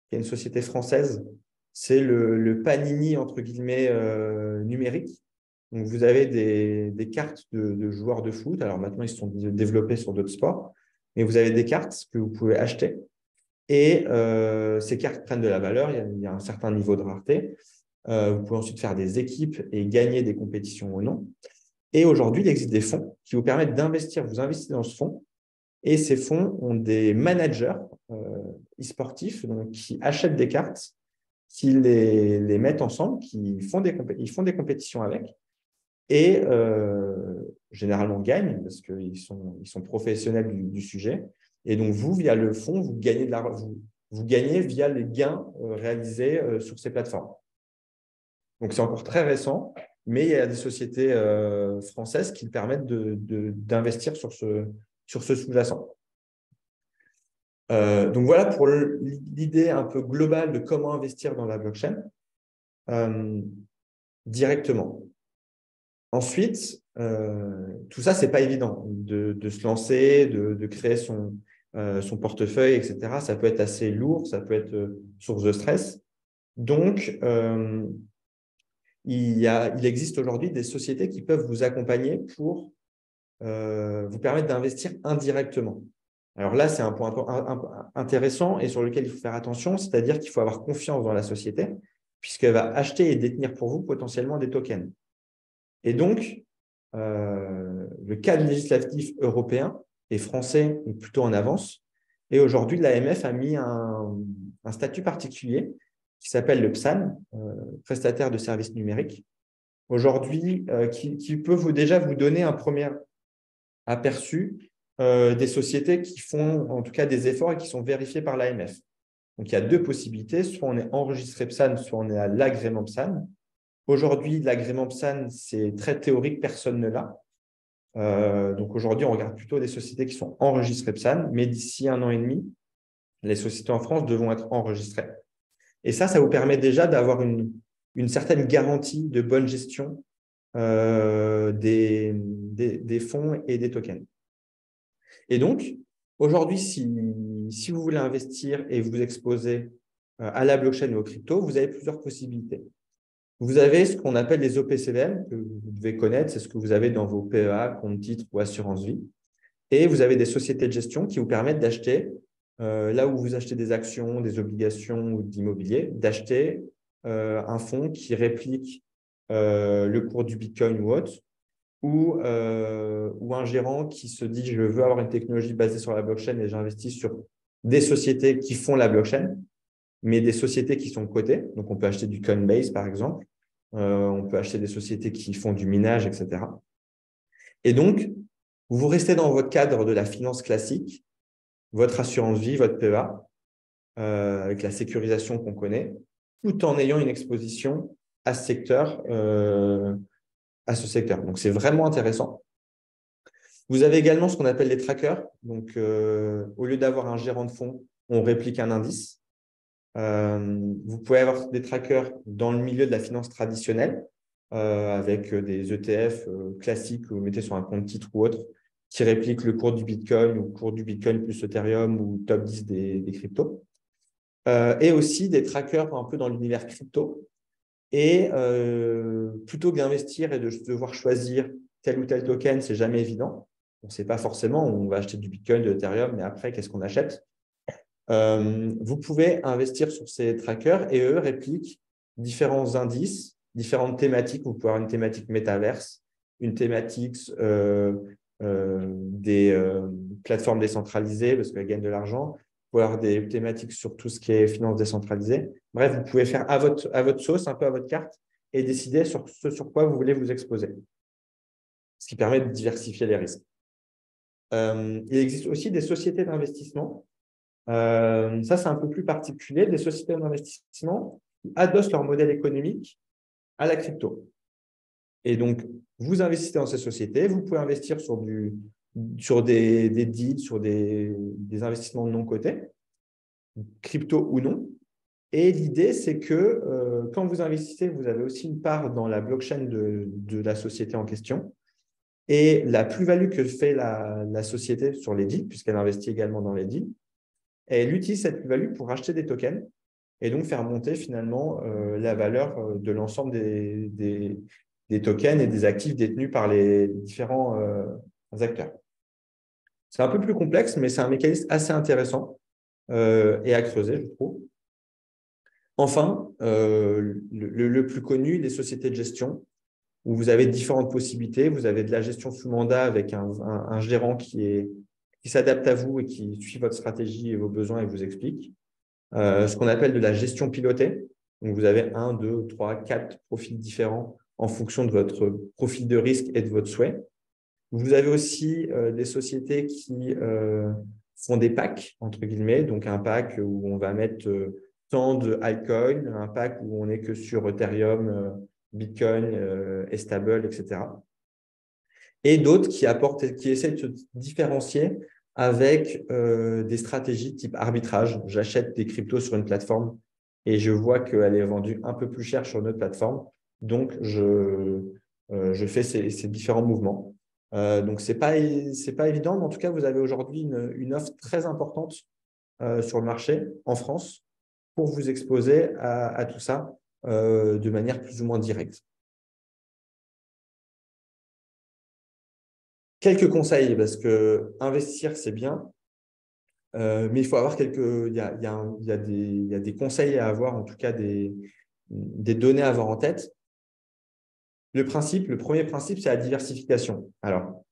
qui est une société française. C'est le Panini, entre guillemets, numérique. Donc, vous avez des cartes de joueurs de foot. Alors, maintenant, ils se sont développés sur d'autres sports. Mais vous avez des cartes que vous pouvez acheter. Et ces cartes prennent de la valeur. Il y a un certain niveau de rareté. Vous pouvez ensuite faire des équipes et gagner des compétitions ou non. Et aujourd'hui, il existe des fonds qui vous permettent d'investir. Vous investissez dans ce fonds. Et ces fonds ont des managers e-sportifs qui achètent des cartes, qui les mettent ensemble, ils font des compétitions avec et généralement gagnent parce qu'ils sont professionnels du sujet. Et donc, vous, via le fonds, vous gagnez via les gains réalisés sur ces plateformes. Donc, c'est encore très récent, mais il y a des sociétés françaises qui permettent d'investir sur ce sous-jacent. Donc, voilà pour l'idée un peu globale de comment investir dans la blockchain directement. Ensuite, tout ça, ce n'est pas évident de se lancer, de créer son portefeuille, etc. Ça peut être assez lourd, ça peut être source de stress. Donc, il existe aujourd'hui des sociétés qui peuvent vous accompagner pour vous permettre d'investir indirectement. Alors là, c'est un point intéressant et sur lequel il faut faire attention, c'est-à-dire qu'il faut avoir confiance dans la société puisqu'elle va acheter et détenir pour vous potentiellement des tokens. Et donc, le cadre législatif européen et français est plutôt en avance. Et aujourd'hui, l'AMF a mis un statut particulier qui s'appelle le PSAN, prestataire de services numériques, aujourd'hui, qui peut déjà vous donner un premier aperçu des sociétés qui font en tout cas des efforts et qui sont vérifiées par l'AMF. Donc, il y a deux possibilités. Soit on est enregistré PSAN, soit on est à l'agrément PSAN. Aujourd'hui, l'agrément PSAN, c'est très théorique, personne ne l'a. Donc, aujourd'hui, on regarde plutôt des sociétés qui sont enregistrées PSAN, mais d'ici 1 an et demi, les sociétés en France devront être enregistrées. Et ça vous permet déjà d'avoir une certaine garantie de bonne gestion des fonds et des tokens. Et donc, aujourd'hui, si vous voulez investir et vous exposer à la blockchain et aux cryptos, vous avez plusieurs possibilités. Vous avez ce qu'on appelle les OPCVM, que vous devez connaître, c'est ce que vous avez dans vos PEA, compte titres ou assurance vie. Et vous avez des sociétés de gestion qui vous permettent d'acheter, là où vous achetez des actions, des obligations ou de l'immobilier, d'acheter un fonds qui réplique le cours du Bitcoin ou autre, ou un gérant qui se dit « je veux avoir une technologie basée sur la blockchain et j'investis sur des sociétés qui font la blockchain », mais des sociétés qui sont cotées. Donc, on peut acheter du Coinbase, par exemple. On peut acheter des sociétés qui font du minage, etc. Et donc, vous restez dans votre cadre de la finance classique, votre assurance vie, votre PEA, avec la sécurisation qu'on connaît, tout en ayant une exposition à ce secteur. Donc, c'est vraiment intéressant. Vous avez également ce qu'on appelle les trackers. Donc, au lieu d'avoir un gérant de fonds, on réplique un indice. Vous pouvez avoir des trackers dans le milieu de la finance traditionnelle avec des ETF classiques que vous mettez sur un compte titre ou autre qui répliquent le cours du Bitcoin ou le cours du Bitcoin plus Ethereum ou top 10 des cryptos. Et aussi des trackers un peu dans l'univers crypto. Et plutôt que d'investir et de devoir choisir tel ou tel token, c'est jamais évident. On ne sait pas forcément, on va acheter du Bitcoin, de l'Ethereum, mais après, qu'est-ce qu'on achète? Vous pouvez investir sur ces trackers et eux répliquent différents indices, différentes thématiques. Vous pouvez avoir une thématique métaverse, une thématique des plateformes décentralisées parce qu'elles gagnent de l'argent. Vous pouvez avoir des thématiques sur tout ce qui est finance décentralisée. Bref, vous pouvez faire à votre sauce, un peu à votre carte et décider sur ce sur quoi vous voulez vous exposer, ce qui permet de diversifier les risques. Il existe aussi des sociétés d'investissement. Ça, c'est un peu plus particulier, des sociétés d'investissement qui adossent leur modèle économique à la crypto. Et donc, vous investissez dans ces sociétés, vous pouvez investir sur des deals, sur des investissements non cotés, crypto ou non. Et l'idée, c'est que quand vous investissez, vous avez aussi une part dans la blockchain de la société en question. Et la plus-value que fait la société sur les deals, puisqu'elle investit également dans les deals, elle utilise cette plus-value pour acheter des tokens et donc faire monter finalement la valeur de l'ensemble des tokens et des actifs détenus par les différents acteurs. C'est un peu plus complexe, mais c'est un mécanisme assez intéressant et à creuser, je trouve. Enfin, le plus connu, les sociétés de gestion, où vous avez différentes possibilités. Vous avez de la gestion sous mandat avec un gérant qui s'adapte à vous et qui suit votre stratégie et vos besoins et vous explique. Ce qu'on appelle de la gestion pilotée. Donc, vous avez 1, 2, 3, 4 profils différents en fonction de votre profil de risque et de votre souhait. Vous avez aussi des sociétés qui font des packs, entre guillemets. Donc, un pack où on va mettre tant de altcoins, un pack où on n'est que sur Ethereum, Bitcoin, Stable, etc. Et d'autres qui essaient de se différencier avec des stratégies type arbitrage. J'achète des cryptos sur une plateforme et je vois qu'elle est vendue un peu plus cher sur une autre plateforme. Donc, je je fais ces différents mouvements. Donc, ce n'est pas évident, mais en tout cas, vous avez aujourd'hui une offre très importante sur le marché en France pour vous exposer à tout ça de manière plus ou moins directe. Quelques conseils, parce que investir, c'est bien, mais il faut avoir il y a des conseils à avoir, en tout cas des données à avoir en tête. Le premier principe, c'est la diversification. Alors,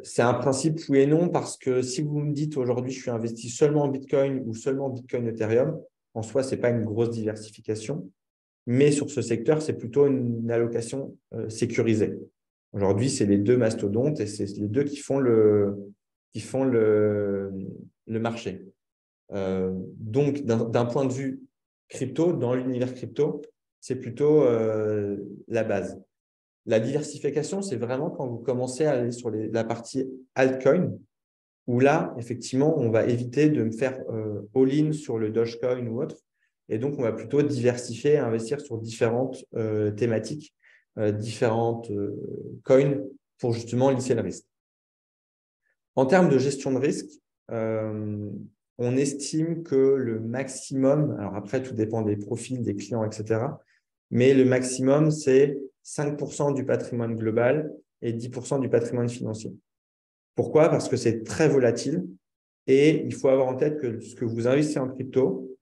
c'est un principe oui et non, parce que si vous me dites aujourd'hui, je suis investi seulement en Bitcoin ou seulement en Bitcoin Ethereum, en soi, ce n'est pas une grosse diversification. Mais sur ce secteur, c'est plutôt une allocation sécurisée. Aujourd'hui, c'est les deux mastodontes et c'est les deux qui font le marché. Donc, d'un point de vue crypto, dans l'univers crypto, c'est plutôt la base. La diversification, c'est vraiment quand vous commencez à aller sur la partie altcoin, où là, effectivement, on va éviter de me faire all-in sur le Dogecoin ou autre. Et donc, on va plutôt diversifier et investir sur différentes thématiques, différentes coins pour justement lisser le risque. En termes de gestion de risque, on estime que le maximum, alors après, tout dépend des profils, des clients, etc., mais le maximum, c'est 5% du patrimoine global et 10% du patrimoine financier. Pourquoi? Parce que c'est très volatile et il faut avoir en tête que ce que vous investissez en crypto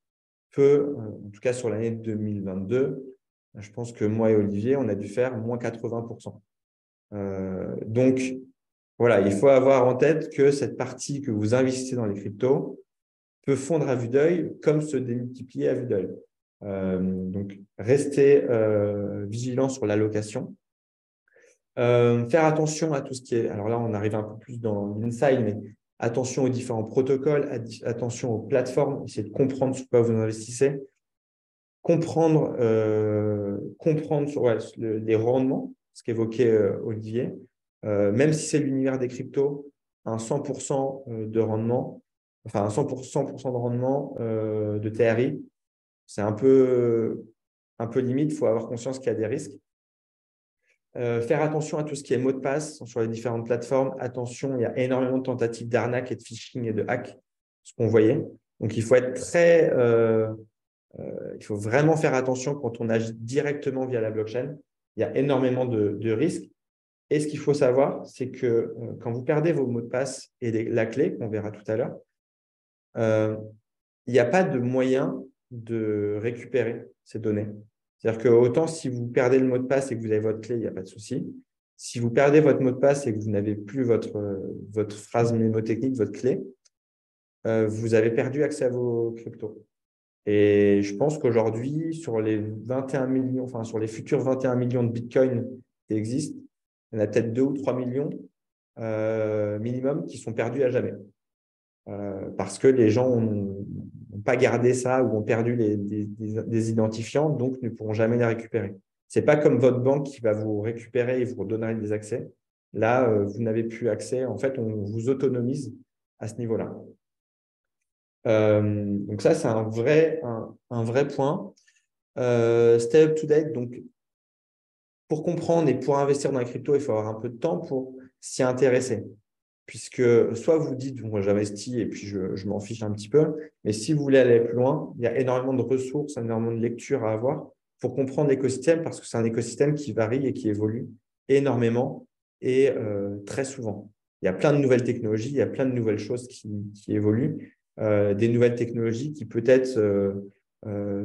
peut, en tout cas sur l'année 2022, je pense que moi et Olivier, on a dû faire moins 80%. Donc, voilà, il faut avoir en tête que cette partie que vous investissez dans les cryptos peut fondre à vue d'œil comme se démultiplier à vue d'œil. Donc, restez vigilant sur l'allocation. Faire attention à tout ce qui est… Alors là, on arrive un peu plus dans l'inside, mais attention aux différents protocoles, attention aux plateformes, essayez de comprendre sur quoi vous investissez, comprendre sur les rendements, ce qu'évoquait Olivier. Même si c'est l'univers des cryptos, un 100% de rendement, enfin un 100% de rendement de TRI, c'est un peu limite, il faut avoir conscience qu'il y a des risques. Faire attention à tout ce qui est mot de passe sur les différentes plateformes. Attention, il y a énormément de tentatives d'arnaque et de phishing et de hack, ce qu'on voyait. Donc, il faut être il faut vraiment faire attention quand on agit directement via la blockchain. Il y a énormément de risques. Et ce qu'il faut savoir, c'est que quand vous perdez vos mots de passe et la clé, qu'on verra tout à l'heure, il n'y a pas de moyen de récupérer ces données. C'est-à-dire que autant si vous perdez le mot de passe et que vous avez votre clé, il n'y a pas de souci. Si vous perdez votre mot de passe et que vous n'avez plus votre phrase mnémotechnique, votre clé, vous avez perdu accès à vos cryptos. Et je pense qu'aujourd'hui, sur les 21 millions, enfin sur les futurs 21 millions de Bitcoin qui existent, il y en a peut-être 2 ou 3 millions minimum qui sont perdus à jamais. Parce que les gens n'ont pas gardé ça ou ont perdu des identifiants, donc ne pourront jamais les récupérer. Ce n'est pas comme votre banque qui va vous récupérer et vous redonner des accès. Là, vous n'avez plus accès. En fait, on vous autonomise à ce niveau-là. Donc ça, c'est un vrai point. Stay up to date. Donc, pour comprendre et pour investir dans la crypto, il faut avoir un peu de temps pour s'y intéresser. Puisque soit vous dites, bon, j'investis et puis je m'en fiche un petit peu, mais si vous voulez aller plus loin, il y a énormément de ressources, énormément de lectures à avoir pour comprendre l'écosystème, parce que c'est un écosystème qui varie et qui évolue énormément et très souvent. Il y a plein de nouvelles technologies, il y a plein de nouvelles choses qui évoluent, des nouvelles technologies qui peut-être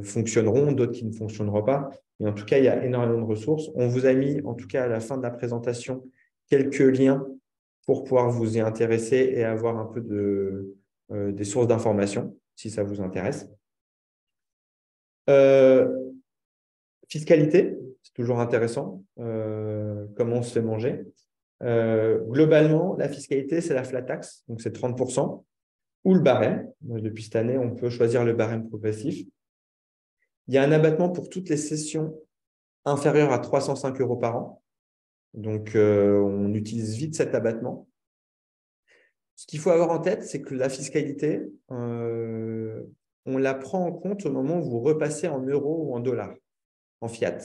fonctionneront, d'autres qui ne fonctionneront pas. Mais en tout cas, il y a énormément de ressources. On vous a mis, en tout cas à la fin de la présentation, quelques liens pour pouvoir vous y intéresser et avoir un peu des sources d'informations, si ça vous intéresse. Fiscalité, c'est toujours intéressant. Comment on se fait manger. Globalement, la fiscalité, c'est la flat tax, donc c'est 30%, ou le barème. Depuis cette année, on peut choisir le barème progressif. Il y a un abattement pour toutes les cessions inférieures à 305 € par an. Donc, on utilise vite cet abattement. Ce qu'il faut avoir en tête, c'est que la fiscalité, on la prend en compte au moment où vous repassez en euros ou en dollars, en fiat.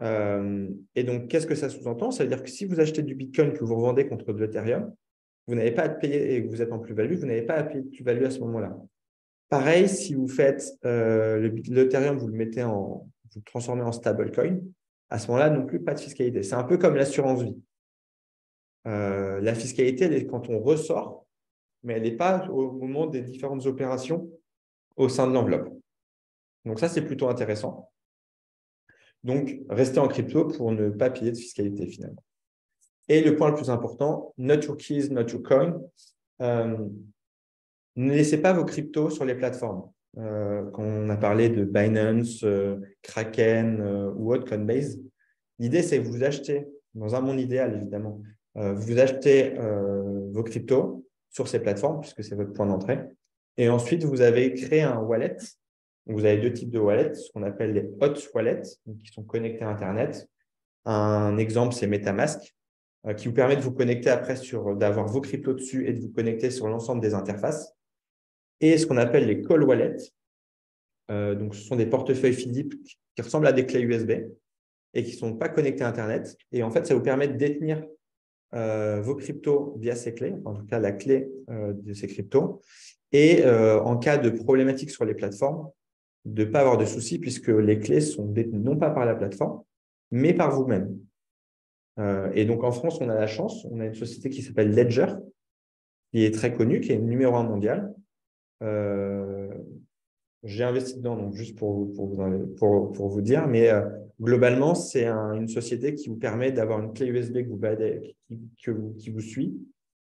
Et donc, qu'est-ce que ça sous-entend? Ça veut dire que si vous achetez du Bitcoin que vous revendez contre de l'Ethereum, vous n'avez pas à payer et que vous êtes en plus-value, vous n'avez pas à payer de plus-value à ce moment-là. Pareil, si vous faites l'Ethereum, vous le transformez en stablecoin, à ce moment-là, non plus, pas de fiscalité. C'est un peu comme l'assurance vie. La fiscalité, elle est quand on ressort, mais elle n'est pas au moment des différentes opérations au sein de l'enveloppe. Donc ça, c'est plutôt intéressant. Donc, restez en crypto pour ne pas payer de fiscalité finalement. Et le point le plus important, not your keys, not your coin. Ne laissez pas vos cryptos sur les plateformes. Quand on a parlé de Binance, Kraken ou autre Coinbase, l'idée, c'est que vous achetez, dans un monde idéal évidemment, vous achetez vos cryptos sur ces plateformes, puisque c'est votre point d'entrée. Et ensuite, vous avez créé un wallet. Vous avez deux types de wallets, ce qu'on appelle les hot wallets, qui sont connectés à Internet. Un exemple, c'est MetaMask, qui vous permet de vous connecter après d'avoir vos cryptos dessus et de vous connecter sur l'ensemble des interfaces. Et ce qu'on appelle les cold wallets. Donc, ce sont des portefeuilles Philippe qui ressemblent à des clés USB et qui ne sont pas connectés à Internet. Et en fait, ça vous permet de détenir vos cryptos via ces clés, en tout cas la clé de ces cryptos. Et en cas de problématique sur les plateformes, de ne pas avoir de soucis puisque les clés sont détenues non pas par la plateforme, mais par vous-même. Et donc, en France, on a la chance, on a une société qui s'appelle Ledger, qui est très connue, qui est numéro 1 mondial. J'ai investi dedans, donc juste pour vous dire, mais globalement, c'est une société qui vous permet d'avoir une clé USB qui vous suit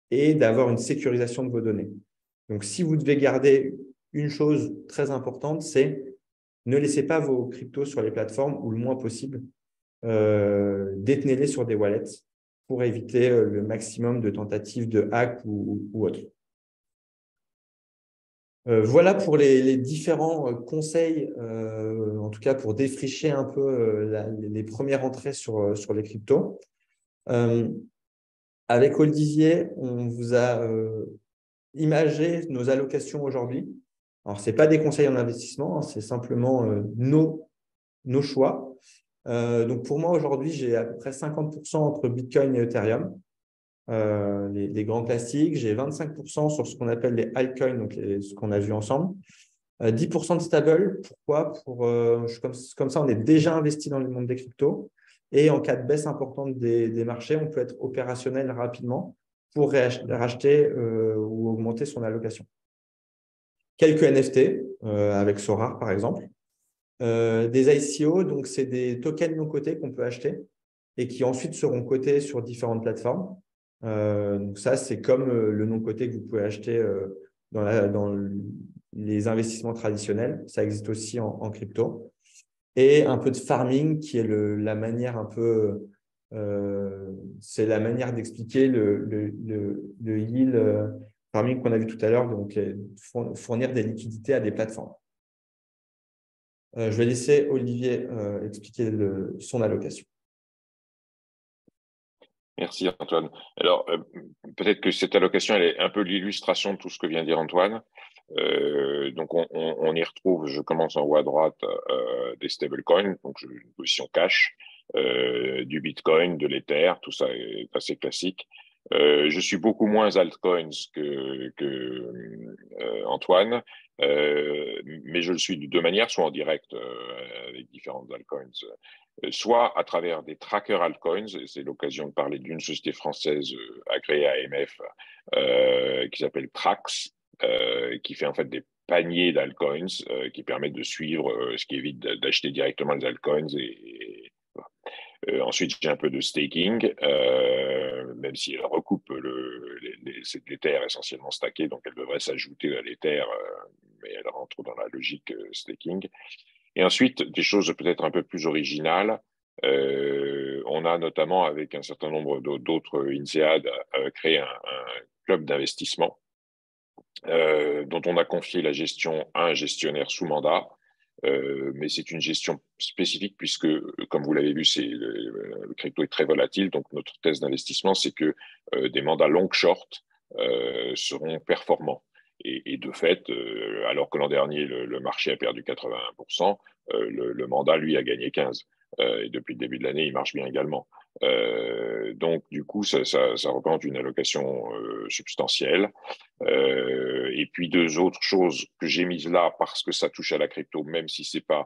et d'avoir une sécurisation de vos données. Donc, si vous devez garder une chose très importante, c'est ne laissez pas vos cryptos sur les plateformes ou le moins possible. Détenez-les sur des wallets pour éviter le maximum de tentatives de hack ou autre. Voilà pour les différents conseils, en tout cas pour défricher un peu les premières entrées sur les cryptos. Avec Olivier, on vous a imagé nos allocations aujourd'hui. Alors, ce n'est pas des conseils en investissement, hein, c'est simplement nos choix. Donc, pour moi, aujourd'hui, j'ai à peu près 50% entre Bitcoin et Ethereum. Les grands classiques. J'ai 25% sur ce qu'on appelle les altcoins, donc ce qu'on a vu ensemble. 10% de stable. Pourquoi? Comme ça, on est déjà investi dans le monde des cryptos. Et en cas de baisse importante des marchés, on peut être opérationnel rapidement pour racheter ou augmenter son allocation. Quelques NFT avec Sora, par exemple. Des ICO, donc c'est des tokens non cotés qu'on peut acheter et qui ensuite seront cotés sur différentes plateformes. Donc ça, c'est comme le non-coté que vous pouvez acheter dans les investissements traditionnels. Ça existe aussi en crypto. Et un peu de farming qui est la manière un peu… c'est la manière d'expliquer le yield farming qu'on a vu tout à l'heure, donc fournir des liquidités à des plateformes. Je vais laisser Olivier expliquer son allocation. Merci Antoine. Alors, peut-être que cette allocation, elle est un peu l'illustration de tout ce que vient de dire Antoine. Donc, on y retrouve, je commence en haut à droite, des stablecoins, donc une position cash, du Bitcoin, de l'Ether, tout ça est assez classique. Je suis beaucoup moins altcoins que Antoine, mais je le suis de deux manières, soit en direct avec différentes altcoins, soit à travers des trackers altcoins. C'est l'occasion de parler d'une société française agréée à AMF qui s'appelle Trax, qui fait en fait des paniers d'altcoins qui permettent de suivre, ce qui évite d'acheter directement les altcoins. Ensuite, j'ai un peu de staking, même si elle recoupe c'est de l'Ether essentiellement stacké, donc elle devrait s'ajouter à l'Ether, mais elle rentre dans la logique staking. Et ensuite, des choses peut-être un peu plus originales. On a notamment, avec un certain nombre d'autres INSEAD, créé un club d'investissement dont on a confié la gestion à un gestionnaire sous mandat. Mais c'est une gestion spécifique puisque, comme vous l'avez vu, le crypto est très volatile. Donc, notre thèse d'investissement, c'est que des mandats long-short seront performants. Et de fait, alors que l'an dernier, le marché a perdu 81%, le mandat, lui, a gagné 15%. Et depuis le début de l'année, il marche bien également. Donc, du coup, ça représente une allocation substantielle. Et puis, deux autres choses que j'ai mises là parce que ça touche à la crypto, même si c'est pas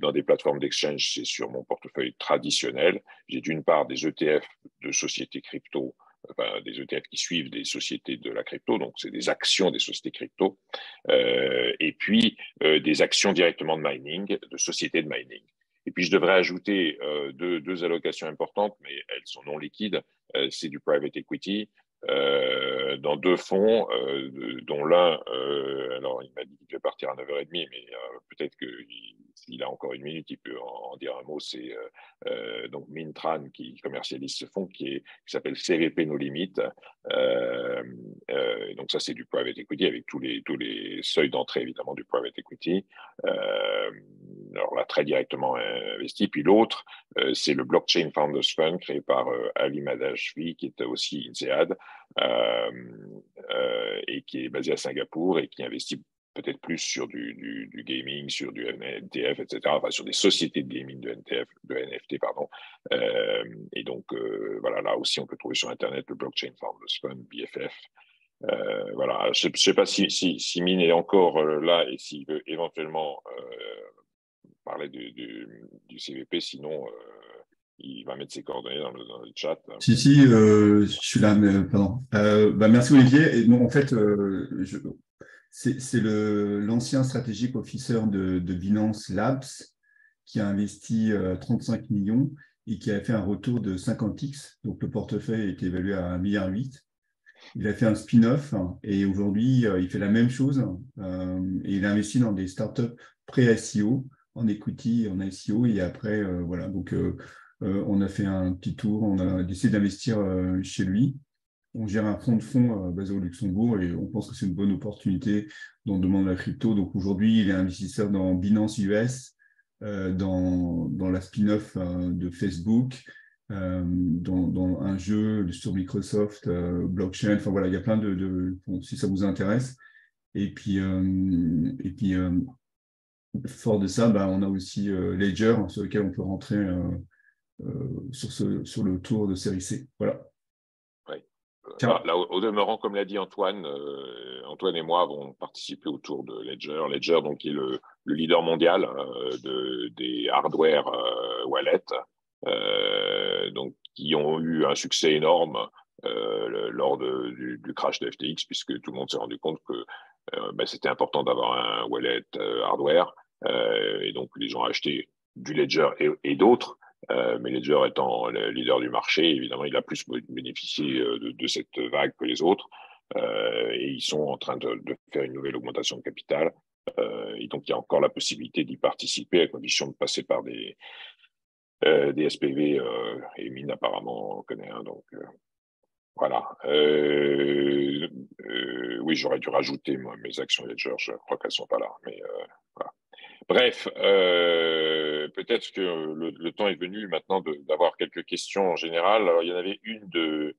dans des plateformes d'exchange, c'est sur mon portefeuille traditionnel. J'ai d'une part des ETF de sociétés crypto, enfin, des ETF qui suivent des sociétés de la crypto, donc c'est des actions des sociétés crypto, et puis des actions directement de mining, de sociétés de mining. Et puis, je devrais ajouter deux allocations importantes, mais elles sont non liquides. C'est du private equity dans deux fonds, dont l'un, alors il m'a dit qu'il devait partir à 9h30, mais peut-être qu'il a encore une minute, il peut en dire un mot. C'est donc Mintran qui commercialise ce fonds qui s'appelle CVP No Limit. Donc ça, c'est du private equity avec tous les seuils d'entrée, évidemment, du private equity. Alors là, très directement investi. Puis l'autre, c'est le Blockchain Founders Fund créé par Ali Madashvi, qui est aussi INSEAD, et qui est basé à Singapour et qui investit peut-être plus sur du gaming, sur du NTF, etc., enfin sur des sociétés de gaming de NFT, pardon. Et donc, voilà, là aussi, on peut trouver sur Internet le Blockchain Founders Fund, BFF. Voilà, je ne sais pas si Mine est encore là et s'il veut éventuellement parler du CVP, sinon il va mettre ses coordonnées dans le chat. Si, je suis là, mais pardon. Merci Olivier. Et non, en fait, c'est l'ancien strategic officer de Binance Labs qui a investi 35 millions et qui a fait un retour de 50x. Donc, le portefeuille est évalué à 1,8 milliard. Il a fait un spin-off et aujourd'hui, il fait la même chose. Et il a investi dans des startups pré-ICO, en equity, en ICO. Et après, voilà. Donc, on a fait un petit tour. On a décidé d'investir chez lui. On gère un fonds de fonds basé au Luxembourg et on pense que c'est une bonne opportunité dans le domaine de la crypto. Donc aujourd'hui, il est investisseur dans Binance US, dans la spin-off de Facebook, dans un jeu sur Microsoft, blockchain. Enfin voilà, il y a plein bon, si ça vous intéresse. Et puis fort de ça, on a aussi Ledger sur lequel on peut rentrer sur le tour de série C. Voilà. Là, au demeurant, comme l'a dit Antoine, Antoine et moi avons participé au tour de Ledger. Ledger, donc, qui est le leader mondial des hardware wallets, donc, qui ont eu un succès énorme lors du crash de FTX, puisque tout le monde s'est rendu compte que c'était important d'avoir un wallet hardware. Et donc, les gens ont acheté du Ledger et d'autres. Mais Ledger étant le leader du marché, évidemment, il a plus bénéficié de cette vague que les autres. Et ils sont en train de faire une nouvelle augmentation de capital. Et donc, il y a encore la possibilité d'y participer à condition de passer par des SPV. Et Mine, apparemment, on connaît un. Donc, voilà. Oui, j'aurais dû rajouter moi, mes actions Ledger. Je crois qu'elles ne sont pas là. Mais voilà. Bref, peut-être que le temps est venu maintenant d'avoir quelques questions en général. Alors, il y en avait une de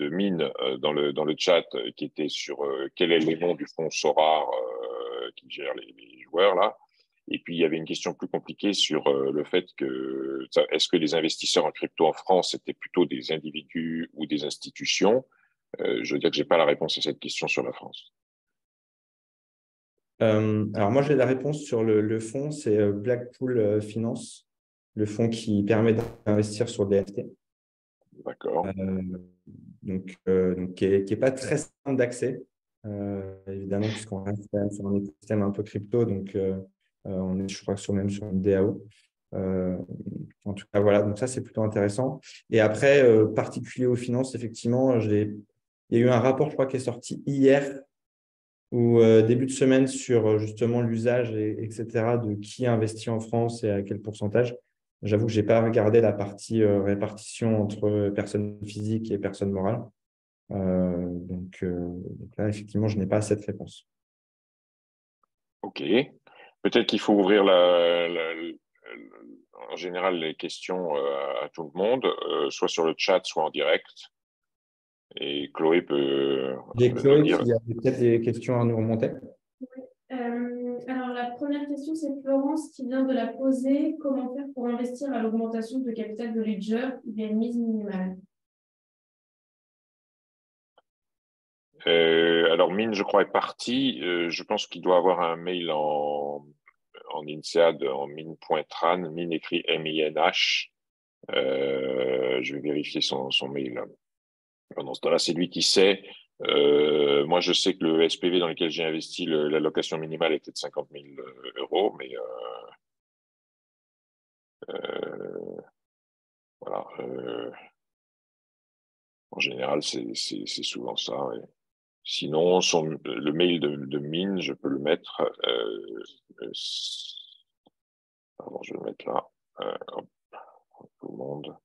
Mine dans le chat qui était sur quel est le nom du fonds Sorar qui gère les joueurs là. Et puis, il y avait une question plus compliquée sur le fait que est-ce que les investisseurs en crypto en France étaient plutôt des individus ou des institutions? Je veux dire que j'ai pas la réponse à cette question sur la France. Alors moi, j'ai la réponse sur le fonds, c'est Blackpool Finance, le fonds qui permet d'investir sur des NFT. D'accord. Donc qui est pas très simple d'accès, évidemment, puisqu'on reste sur un écosystème un peu crypto, donc on est, je crois, même sur une DAO. En tout cas, voilà, donc ça, c'est plutôt intéressant. Et après, particulier aux finances, effectivement, il y a eu un rapport, je crois, qui est sorti hier ou début de semaine sur justement l'usage, etc., de qui investit en France et à quel pourcentage. J'avoue que je n'ai pas regardé la partie répartition entre personnes physiques et personnes morales. Donc là, effectivement, je n'ai pas cette réponse. OK. Peut-être qu'il faut ouvrir en général les questions à tout le monde, soit sur le chat, soit en direct. Et Chloé peut Chloé, dire. il y a peut-être des questions à nous remonter. Oui. Alors, la première première question, c'est Florence qui vient de la poser. Comment faire pour investir à l'augmentation de capital de Ledger? Il y a une mise minimale. Alors, Mine, je crois, est parti. Je pense qu'il doit avoir un mail en INSEAD, en mine.tran. Mine écrit M-I-N-H. Je vais vérifier son mail. Pendant ce temps-là, c'est lui qui sait. Moi, je sais que le SPV dans lequel j'ai investi, la location minimale était de 50 000 euros, mais voilà. En général, c'est souvent ça. Ouais. Sinon, le mail de Mine, je peux le mettre. Pardon, je vais le mettre là. Hop, tout le monde.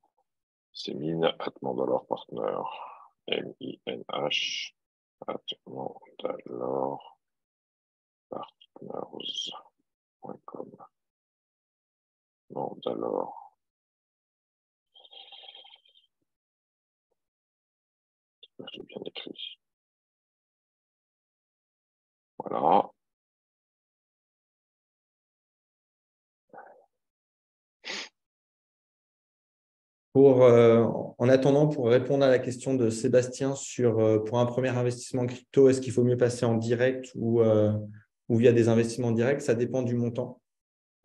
C'est mine@mandalore partner. M-I-N-H @mandalorepartners.com. Mandalore. J'ai bien écrit. Voilà. En attendant, pour répondre à la question de Sébastien pour un premier investissement en crypto, est-ce qu'il faut mieux passer en direct ou via des investissements directs? Ça dépend du montant,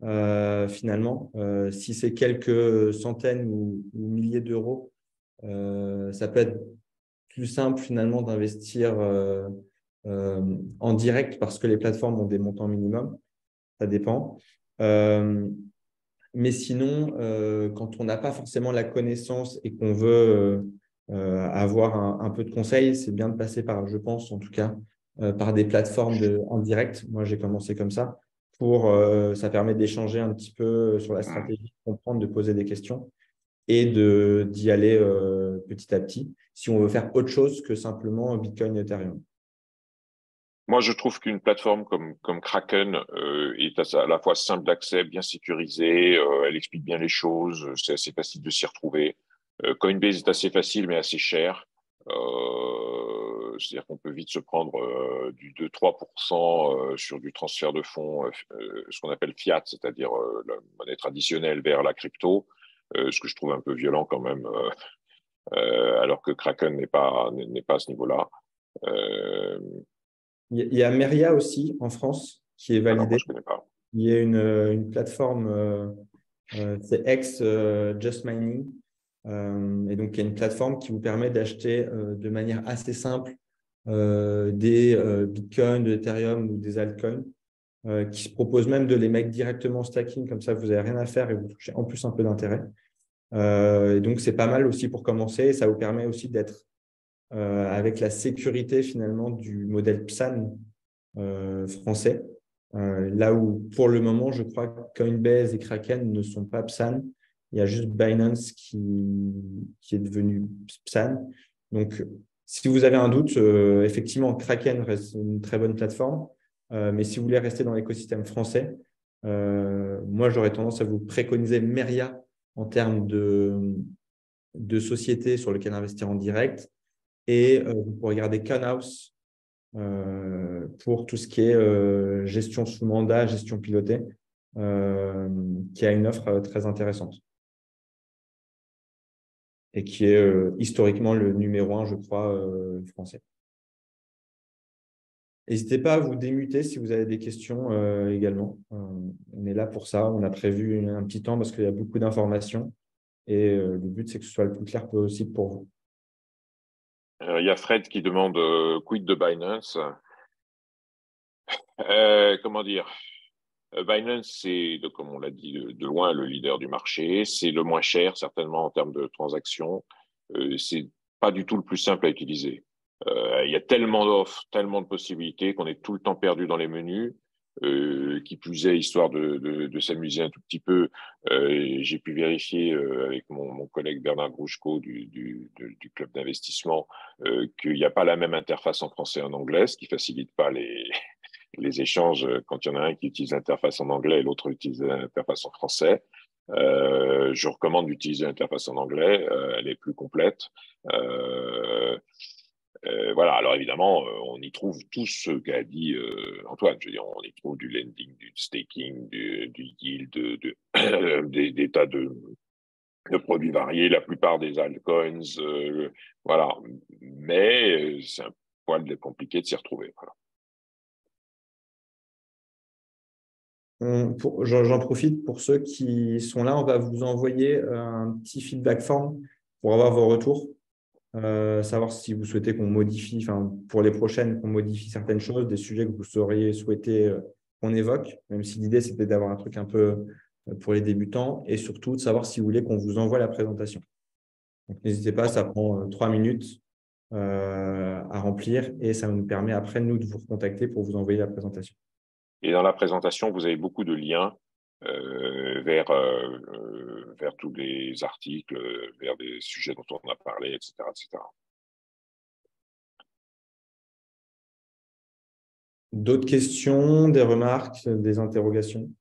finalement. Si c'est quelques centaines ou milliers d'euros, ça peut être plus simple finalement d'investir en direct parce que les plateformes ont des montants minimums. Ça dépend. Mais sinon, quand on n'a pas forcément la connaissance et qu'on veut avoir un peu de conseils, c'est bien de passer par, je pense en tout cas, par des plateformes en direct. Moi, j'ai commencé comme ça. Ça permet d'échanger un petit peu sur la stratégie, de comprendre, de poser des questions et d'y aller petit à petit si on veut faire autre chose que simplement Bitcoin et Ethereum. Moi, je trouve qu'une plateforme comme Kraken est à la fois simple d'accès, bien sécurisée, elle explique bien les choses, c'est assez facile de s'y retrouver. Coinbase est assez facile, mais assez cher. C'est-à-dire qu'on peut vite se prendre du 2-3% sur du transfert de fonds, ce qu'on appelle fiat, c'est-à-dire la monnaie traditionnelle vers la crypto, ce que je trouve un peu violent quand même, alors que Kraken n'est pas à ce niveau-là. Il y a Meria aussi en France qui est Alors, moi, validée. je connais pas. Il y a une plateforme, c'est X Just Mining. Et donc, il y a une plateforme qui vous permet d'acheter de manière assez simple des Bitcoin, de l'Ethereum ou des altcoins, qui se proposent même de les mettre directement en stacking, comme ça, vous n'avez rien à faire et vous touchez en plus un peu d'intérêt. Et donc, c'est pas mal aussi pour commencer. Ça vous permet aussi d'être avec la sécurité finalement du modèle PSAN français. Là où, pour le moment, je crois que Coinbase et Kraken ne sont pas PSAN. Il y a juste Binance qui est devenu PSAN. Donc, si vous avez un doute, effectivement, Kraken reste une très bonne plateforme. Mais si vous voulez rester dans l'écosystème français, moi, j'aurais tendance à vous préconiser Meria en termes de sociétés sur lesquelles investir en direct. Et vous pourrez regarder Canhouse pour tout ce qui est gestion sous mandat, gestion pilotée, qui a une offre très intéressante et qui est historiquement le numéro 1, je crois, français. N'hésitez pas à vous démuter si vous avez des questions également. On est là pour ça. On a prévu un petit temps parce qu'il y a beaucoup d'informations et le but, c'est que ce soit le plus clair possible pour vous. Il y a Fred qui demande quid de Binance. Comment dire? Binance, c'est, comme on l'a dit, de loin le leader du marché. C'est le moins cher, certainement, en termes de transactions. C'est pas du tout le plus simple à utiliser. Il y a tellement d'offres, tellement de possibilités qu'on est tout le temps perdu dans les menus. Qui plus est, histoire de s'amuser un tout petit peu, j'ai pu vérifier avec mon collègue Bernard Grouchko du club d'investissement qu'il n'y a pas la même interface en français et en anglais, ce qui facilite pas les échanges quand il y en a un qui utilise l'interface en anglais et l'autre utilise l'interface en français. Je recommande d'utiliser l'interface en anglais, elle est plus complète. Voilà, alors évidemment, on y trouve tout ce qu'a dit Antoine. Je veux dire, on y trouve du lending, du staking, du yield, des tas de produits variés, la plupart des altcoins, voilà. Mais c'est un poil compliqué de s'y retrouver. Voilà. J'en profite pour ceux qui sont là. On va vous envoyer un petit feedback form pour avoir vos retours. Savoir si vous souhaitez qu'on modifie, enfin pour les prochaines, qu'on modifie certaines choses, des sujets que vous auriez souhaité qu'on évoque, même si l'idée c'était d'avoir un truc un peu pour les débutants, et surtout de savoir si vous voulez qu'on vous envoie la présentation. Donc n'hésitez pas, ça prend 3 minutes à remplir et ça nous permet après, nous, de vous recontacter pour vous envoyer la présentation. Et dans la présentation, vous avez beaucoup de liens vers tous les articles, vers des sujets dont on a parlé, etc., etc. D'autres questions, des remarques, des interrogations?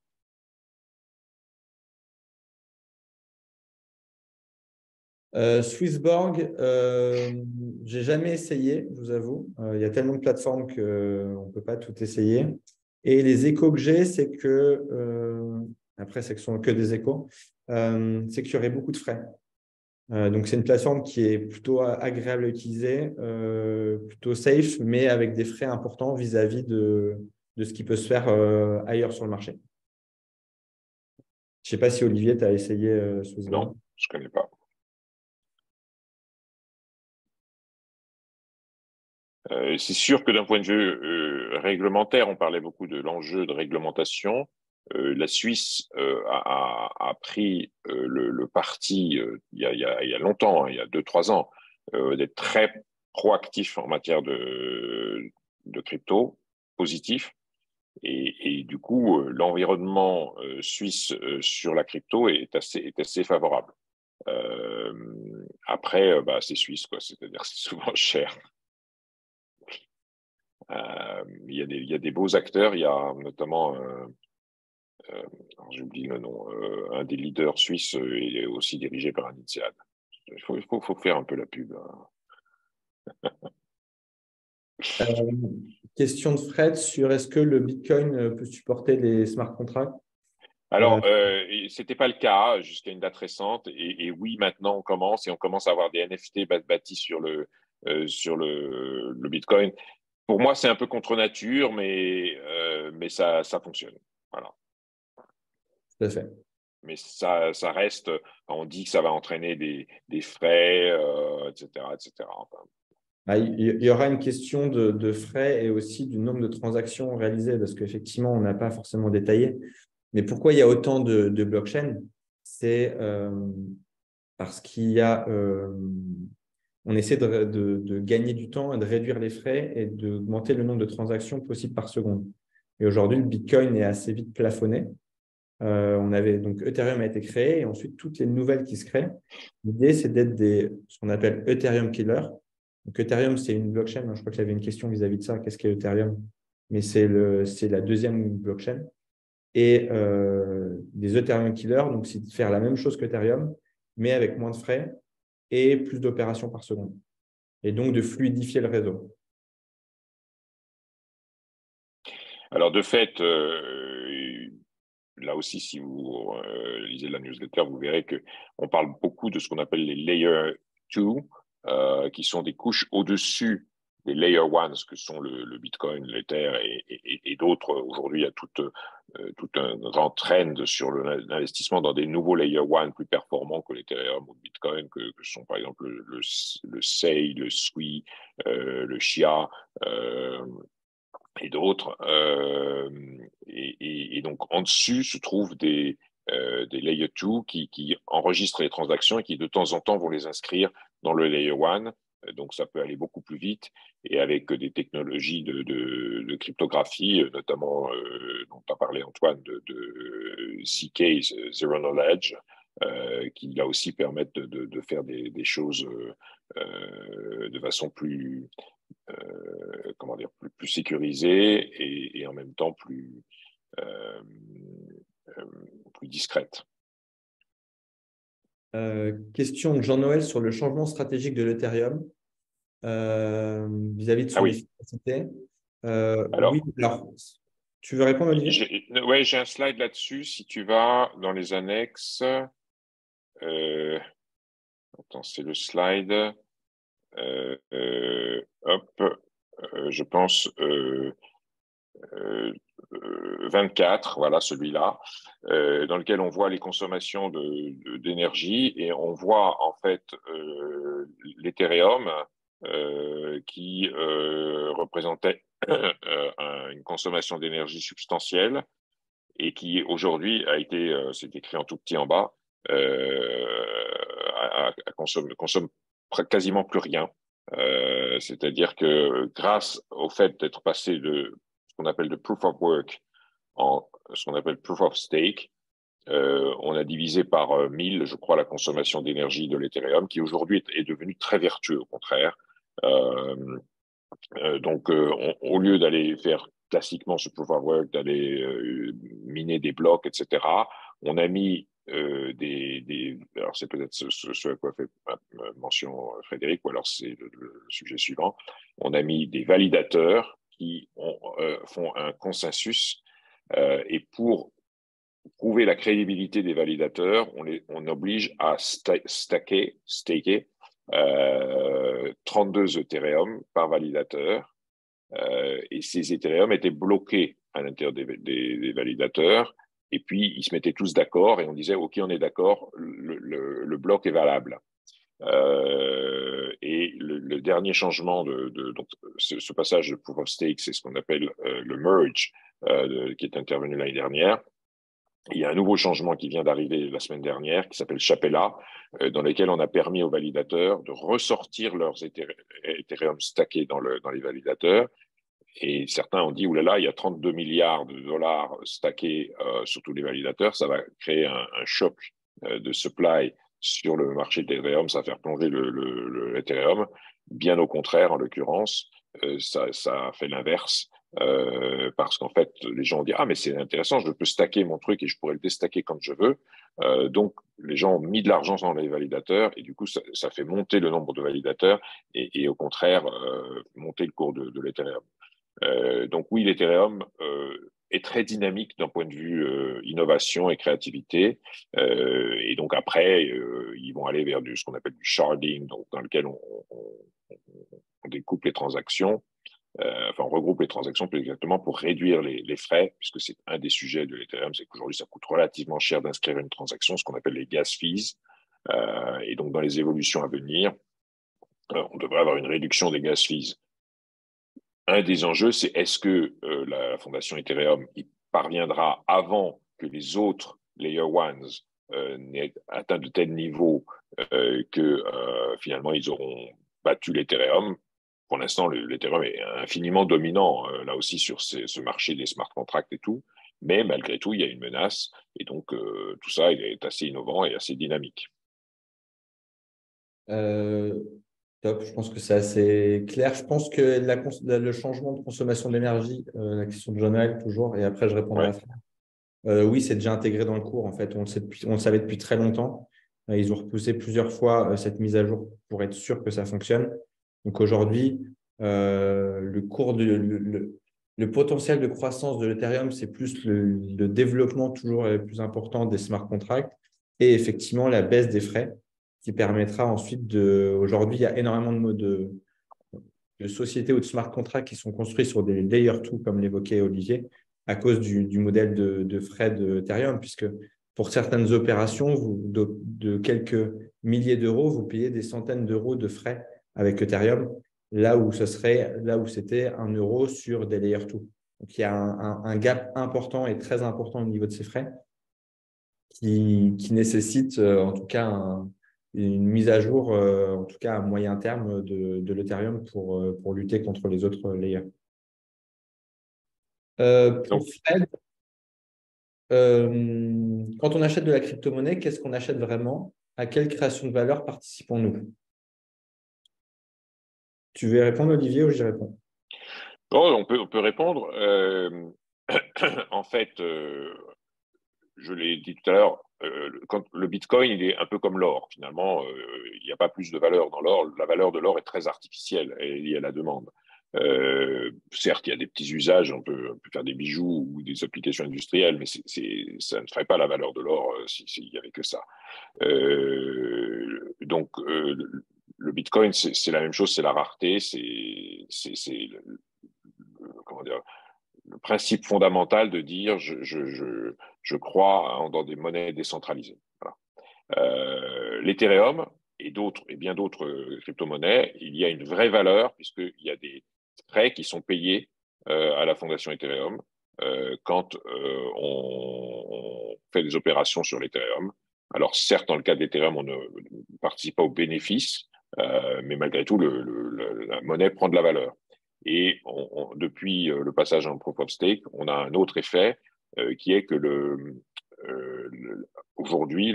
Swissborg, j'ai jamais essayé, je vous avoue. Il y a tellement de plateformes qu'on ne peut pas tout essayer. Et les échos que j'ai, c'est que, après, c'est que ce sont que des échos, c'est qu'il y aurait beaucoup de frais. Donc, c'est une plateforme qui est plutôt agréable à utiliser, plutôt safe, mais avec des frais importants vis-à-vis de ce qui peut se faire ailleurs sur le marché. Je ne sais pas si Olivier, tu as essayé Swissborg. Non, je ne connais pas. C'est sûr que d'un point de vue réglementaire, on parlait beaucoup de l'enjeu de réglementation. La Suisse a pris le parti il y a longtemps, hein, il y a 2-3 ans, d'être très proactif en matière de crypto, positif. Et du coup, l'environnement suisse sur la crypto est assez favorable. Après, c'est suisse, quoi. C'est-à-dire que c'est souvent cher. Il y a des beaux acteurs. Il y a notamment, j'oublie le nom, un des leaders suisses est aussi dirigé par un INSEAD. Il faut faire un peu la pub. Question de Fred sur est-ce que le Bitcoin peut supporter les smart contracts? Alors, c'était pas le cas jusqu'à une date récente. Et oui, maintenant, on commence à avoir des NFT bâtis sur le Bitcoin. Pour moi, c'est un peu contre nature, mais ça fonctionne. Voilà. Tout à fait. Mais ça reste, on dit que ça va entraîner des frais, etc., etc. Enfin, Il y aura une question de frais et aussi du nombre de transactions réalisées, parce qu'effectivement, on n'a pas forcément détaillé. Mais pourquoi il y a autant de blockchains? C'est parce qu'il y a, on essaie de gagner du temps et de réduire les frais et d'augmenter le nombre de transactions possibles par seconde. Et aujourd'hui, le Bitcoin est assez vite plafonné. Donc Ethereum a été créé et ensuite toutes les nouvelles qui se créent. L'idée, c'est d'être ce qu'on appelle Ethereum killer. Donc Ethereum, c'est une blockchain. Je crois qu'il y avait une question vis-à-vis de ça. Qu'est-ce qu'est Ethereum? Mais c'est la deuxième blockchain. Et des Ethereum killers, donc c'est de faire la même chose qu'Ethereum, mais avec moins de frais et plus d'opérations par seconde. Et donc de fluidifier le réseau. alors, de fait, là aussi, si vous lisez la newsletter, vous verrez qu'on parle beaucoup de ce qu'on appelle les layer 2, qui sont des couches au-dessus des layer 1, ce que sont le Bitcoin, l'Ether et d'autres. Aujourd'hui, il y a tout un grand trend sur l'investissement dans des nouveaux layer 1 plus performants que l'Ethereum ou le Bitcoin, que sont par exemple le SEI, le SWI, le SHIA, et d'autres. Et donc, en dessus se trouvent des layer 2 qui enregistrent les transactions et qui, de temps en temps, vont les inscrire dans le layer 1. Donc, ça peut aller beaucoup plus vite et avec des technologies de cryptographie, notamment dont a parlé Antoine, de ZK, Zero Knowledge, qui là aussi permettent de faire des choses de façon plus, comment dire, plus sécurisée et en même temps euh, plus discrète. Question de Jean-Noël sur le changement stratégique de l'Ethereum. vis-à-vis de Ah son oui. efficacité. Alors, Oui, alors, tu veux répondre, Olivier? j'ai un slide là-dessus. Si tu vas dans les annexes, attends, c'est le slide. Hop, je pense 24, voilà celui-là, dans lequel on voit les consommations d'énergie et on voit en fait l'Ethereum qui représentait une consommation d'énergie substantielle et qui aujourd'hui a été, c'est écrit en tout petit en bas, consomme quasiment plus rien. C'est-à-dire que grâce au fait d'être passé de ce qu'on appelle de proof of work en ce qu'on appelle proof of stake, on a divisé par 1000, je crois, la consommation d'énergie de l'Ethereum, qui aujourd'hui est devenu très vertueux, au contraire. Euh, donc, au lieu d'aller faire classiquement ce proof of work, d'aller miner des blocs, etc., on a mis alors c'est peut-être ce à quoi fait mention Frédéric, ou alors c'est le sujet suivant. On a mis des validateurs qui font un consensus et pour prouver la crédibilité des validateurs, on oblige à staker 32 Ethereum par validateur. Et ces Ethereum étaient bloqués à l'intérieur des validateurs. Et puis, ils se mettaient tous d'accord et on disait, OK, on est d'accord, le bloc est valable. Et le dernier changement donc, ce passage de proof of stake, c'est ce qu'on appelle le merge qui est intervenu l'année dernière. Il y a un nouveau changement qui vient d'arriver la semaine dernière, qui s'appelle Chapella, dans lequel on a permis aux validateurs de ressortir leurs Ethereum stackés dans les validateurs. Et certains ont dit, oulala, il y a 32 milliards de dollars stackés sur tous les validateurs, ça va créer un choc de supply sur le marché d'Ethereum, ça va faire plonger l'Ethereum. Bien au contraire, en l'occurrence, ça a fait l'inverse. Parce qu'en fait, les gens ont dit, ah, mais c'est intéressant, je peux stacker mon truc et je pourrais le déstacker quand je veux. Donc, les gens ont mis de l'argent dans les validateurs et du coup, ça fait monter le nombre de validateurs et au contraire, monter le cours de l'Ethereum. Donc oui, l'Ethereum est très dynamique d'un point de vue innovation et créativité. Et donc après, ils vont aller vers ce qu'on appelle du sharding, donc dans lequel on découpe les transactions. Enfin, on regroupe les transactions plus exactement pour réduire les frais, puisque c'est un des sujets de l'Ethereum, c'est qu'aujourd'hui, ça coûte relativement cher d'inscrire une transaction, ce qu'on appelle les gas fees. Et donc, dans les évolutions à venir, on devrait avoir une réduction des gas fees. Un des enjeux, c'est est-ce que la fondation Ethereum parviendra avant que les autres Layer Ones n'aient atteint de tels niveaux que finalement ils auront battu l'Ethereum. Pour l'instant, l'Ethereum est infiniment dominant là aussi sur ce marché des smart contracts et tout, mais malgré tout, il y a une menace et donc tout ça il est assez innovant et assez dynamique. Top, je pense que c'est assez clair. Je pense que le changement de consommation d'énergie, la question de Jonel toujours, et après je répondrai à ça. Oui, c'est déjà intégré dans le cours. En fait, on le savait depuis très longtemps. Ils ont repoussé plusieurs fois cette mise à jour pour être sûr que ça fonctionne. Donc aujourd'hui, le potentiel de croissance de l'Ethereum, c'est plus le développement toujours plus important des smart contracts et effectivement la baisse des frais qui permettra ensuite de… Aujourd'hui, il y a énormément de sociétés ou de smart contracts qui sont construits sur des layer 2, comme l'évoquait Olivier, à cause du modèle de frais d'Ethereum, puisque pour certaines opérations, de quelques milliers d'euros, vous payez des centaines d'euros de frais avec Ethereum, là où c'était 1 euro sur des layer 2. Donc, il y a un gap important et très important au niveau de ces frais qui nécessite en tout cas une mise à jour, en tout cas à moyen terme, de l'Ethereum pour lutter contre les autres layers. Pour Fred, quand on achète de la crypto-monnaie, qu'est-ce qu'on achète vraiment? À quelle création de valeur participons-nous? Tu veux répondre, Olivier, ou j'y réponds? Bon, on peut répondre. En fait, je l'ai dit tout à l'heure, quand le Bitcoin, il est un peu comme l'or. Finalement, il n'y a pas plus de valeur dans l'or. La valeur de l'or est très artificielle et liée à la demande. Certes, il y a des petits usages, on peut faire des bijoux ou des applications industrielles, mais ça ne ferait pas la valeur de l'or s'il n'y avait que ça. Donc, le Bitcoin, c'est la même chose, c'est la rareté, comment dire, le principe fondamental de dire je crois dans des monnaies décentralisées. Voilà. L'Ethereum et bien d'autres crypto-monnaies, il y a une vraie valeur puisqu'il y a des frais qui sont payés à la fondation Ethereum quand on fait des opérations sur l'Ethereum. Alors certes, dans le cas d'Ethereum, on ne participe pas aux bénéfices, mais malgré tout, la monnaie prend de la valeur. Et depuis le passage en Proof of Stake, on a un autre effet qui est que aujourd'hui,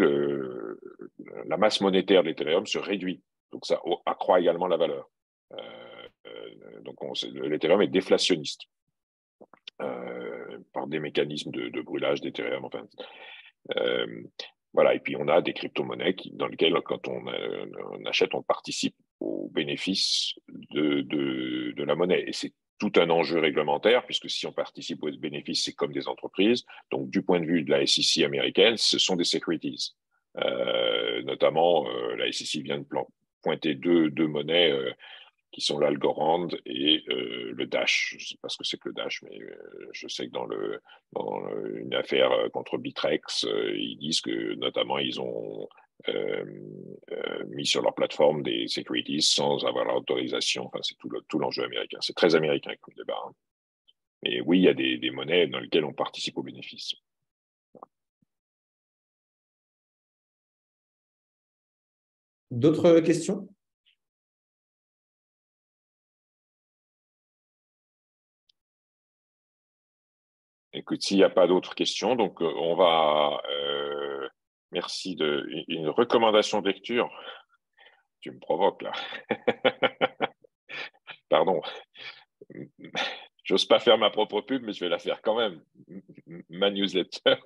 la masse monétaire de l'Ethereum se réduit. Donc, ça accroît également la valeur. Donc, l'Ethereum est déflationniste par des mécanismes de brûlage d'Ethereum. Enfin, voilà. Et puis, on a des crypto-monnaies dans lesquelles, quand on achète, on participe aux bénéfices de la monnaie. Et c'est tout un enjeu réglementaire, puisque si on participe aux bénéfices, c'est comme des entreprises. Donc, du point de vue de la SEC américaine, ce sont des securities. Notamment, la SEC vient de pointer deux monnaies qui sont l'Algorand et le Dash. Je ne sais pas ce que c'est que le Dash, mais je sais que dans une affaire contre Bitrex, ils disent que notamment ils ont mis sur leur plateforme des securities sans avoir l'autorisation. Enfin, c'est tout l'enjeu américain. C'est très américain comme débat. Hein. Mais oui, il y a des monnaies dans lesquelles on participe aux bénéfices. D'autres questions? Écoute, s'il n'y a pas d'autres questions, donc on va. Merci une recommandation de lecture. Tu me provoques là. Pardon. J'ose pas faire ma propre pub, mais je vais la faire quand même. Ma newsletter,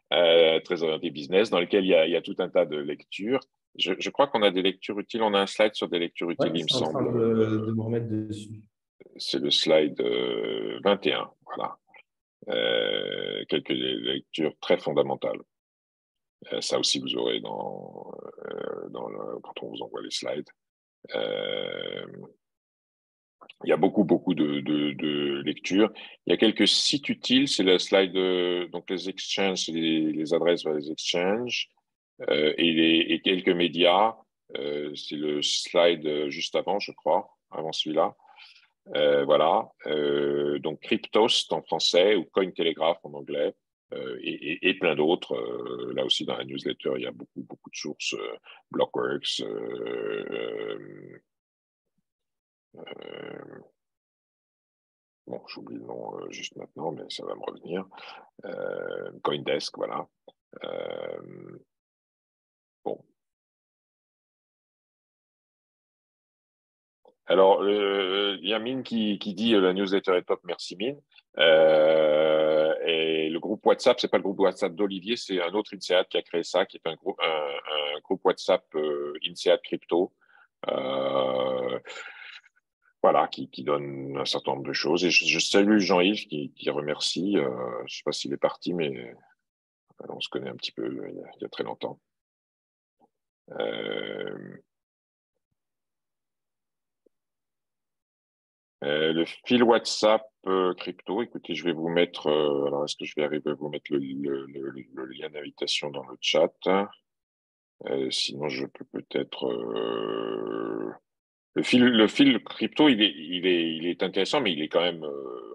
très orientée business, dans lequel il y a tout un tas de lectures. Je crois qu'on a des lectures utiles. On a un slide sur des lectures utiles, Ouais, il me je suis en train semble. de me remettre dessus. C'est le slide 21. Voilà. Quelques lectures très fondamentales. Ça aussi, vous aurez quand on vous envoie les slides. Il y a beaucoup de lectures. Il y a quelques sites utiles. C'est le slide, donc les exchanges, les adresses vers les exchanges et quelques médias. C'est le slide juste avant, je crois, avant celui-là. Voilà. Donc Cryptost en français ou Cointelegraph en anglais. Et plein d'autres. Là aussi, dans la newsletter, il y a beaucoup de sources. Blockworks, bon, j'oublie le nom juste maintenant, mais ça va me revenir. Coindesk, voilà. Bon. Alors, il y a Mine qui dit la newsletter est top, merci Mine. Et le groupe WhatsApp, c'est pas le groupe WhatsApp d'Olivier, c'est un autre INSEAD qui a créé ça, qui est un groupe WhatsApp INSEAD Crypto. Voilà, qui donne un certain nombre de choses. Et je salue Jean-Yves qui remercie. Je ne sais pas s'il est parti, mais on se connaît un petit peu il y a très longtemps. Le fil WhatsApp crypto, écoutez, je vais vous mettre, alors est-ce que je vais arriver à vous mettre le lien d'invitation dans le chat? Sinon, je peux peut-être. Le fil crypto, il est intéressant, mais il est quand même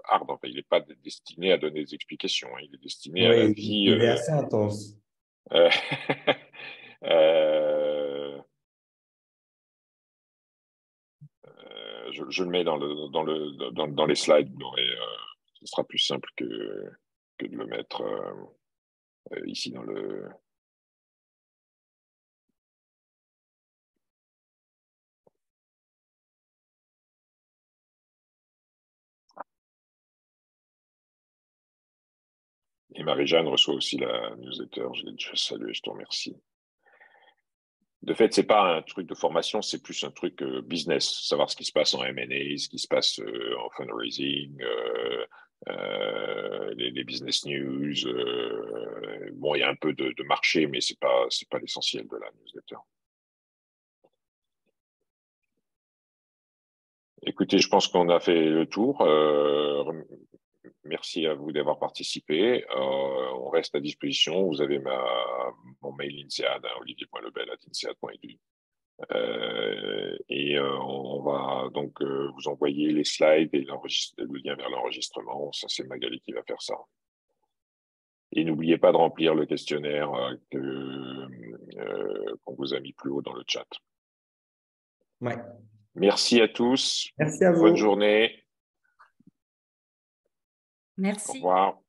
hard. Enfin, il n'est pas destiné à donner des explications. Hein. Il est destiné à la Oui, vie. il est assez intense. Euh, euh, je le mets dans les slides. Ce sera plus simple que de le mettre ici dans le. Et Marie-Jeanne reçoit aussi la newsletter. Je l'ai déjà salué, je te remercie. De fait, c'est pas un truc de formation, c'est plus un truc business, savoir ce qui se passe en M&A, ce qui se passe en fundraising, les business news. Bon, il y a un peu de marché, mais c'est pas l'essentiel de la newsletter. Écoutez, je pense qu'on a fait le tour. Merci à vous d'avoir participé. On reste à disposition. Vous avez mon mail INSEAD, olivier.lebel@insead.edu. On va donc vous envoyer les slides et le lien vers l'enregistrement. Ça, c'est Magali qui va faire ça. Et n'oubliez pas de remplir le questionnaire qu'on vous a mis plus haut dans le chat. Ouais. Merci à tous. Merci à vous. Bonne journée. Merci. Au revoir.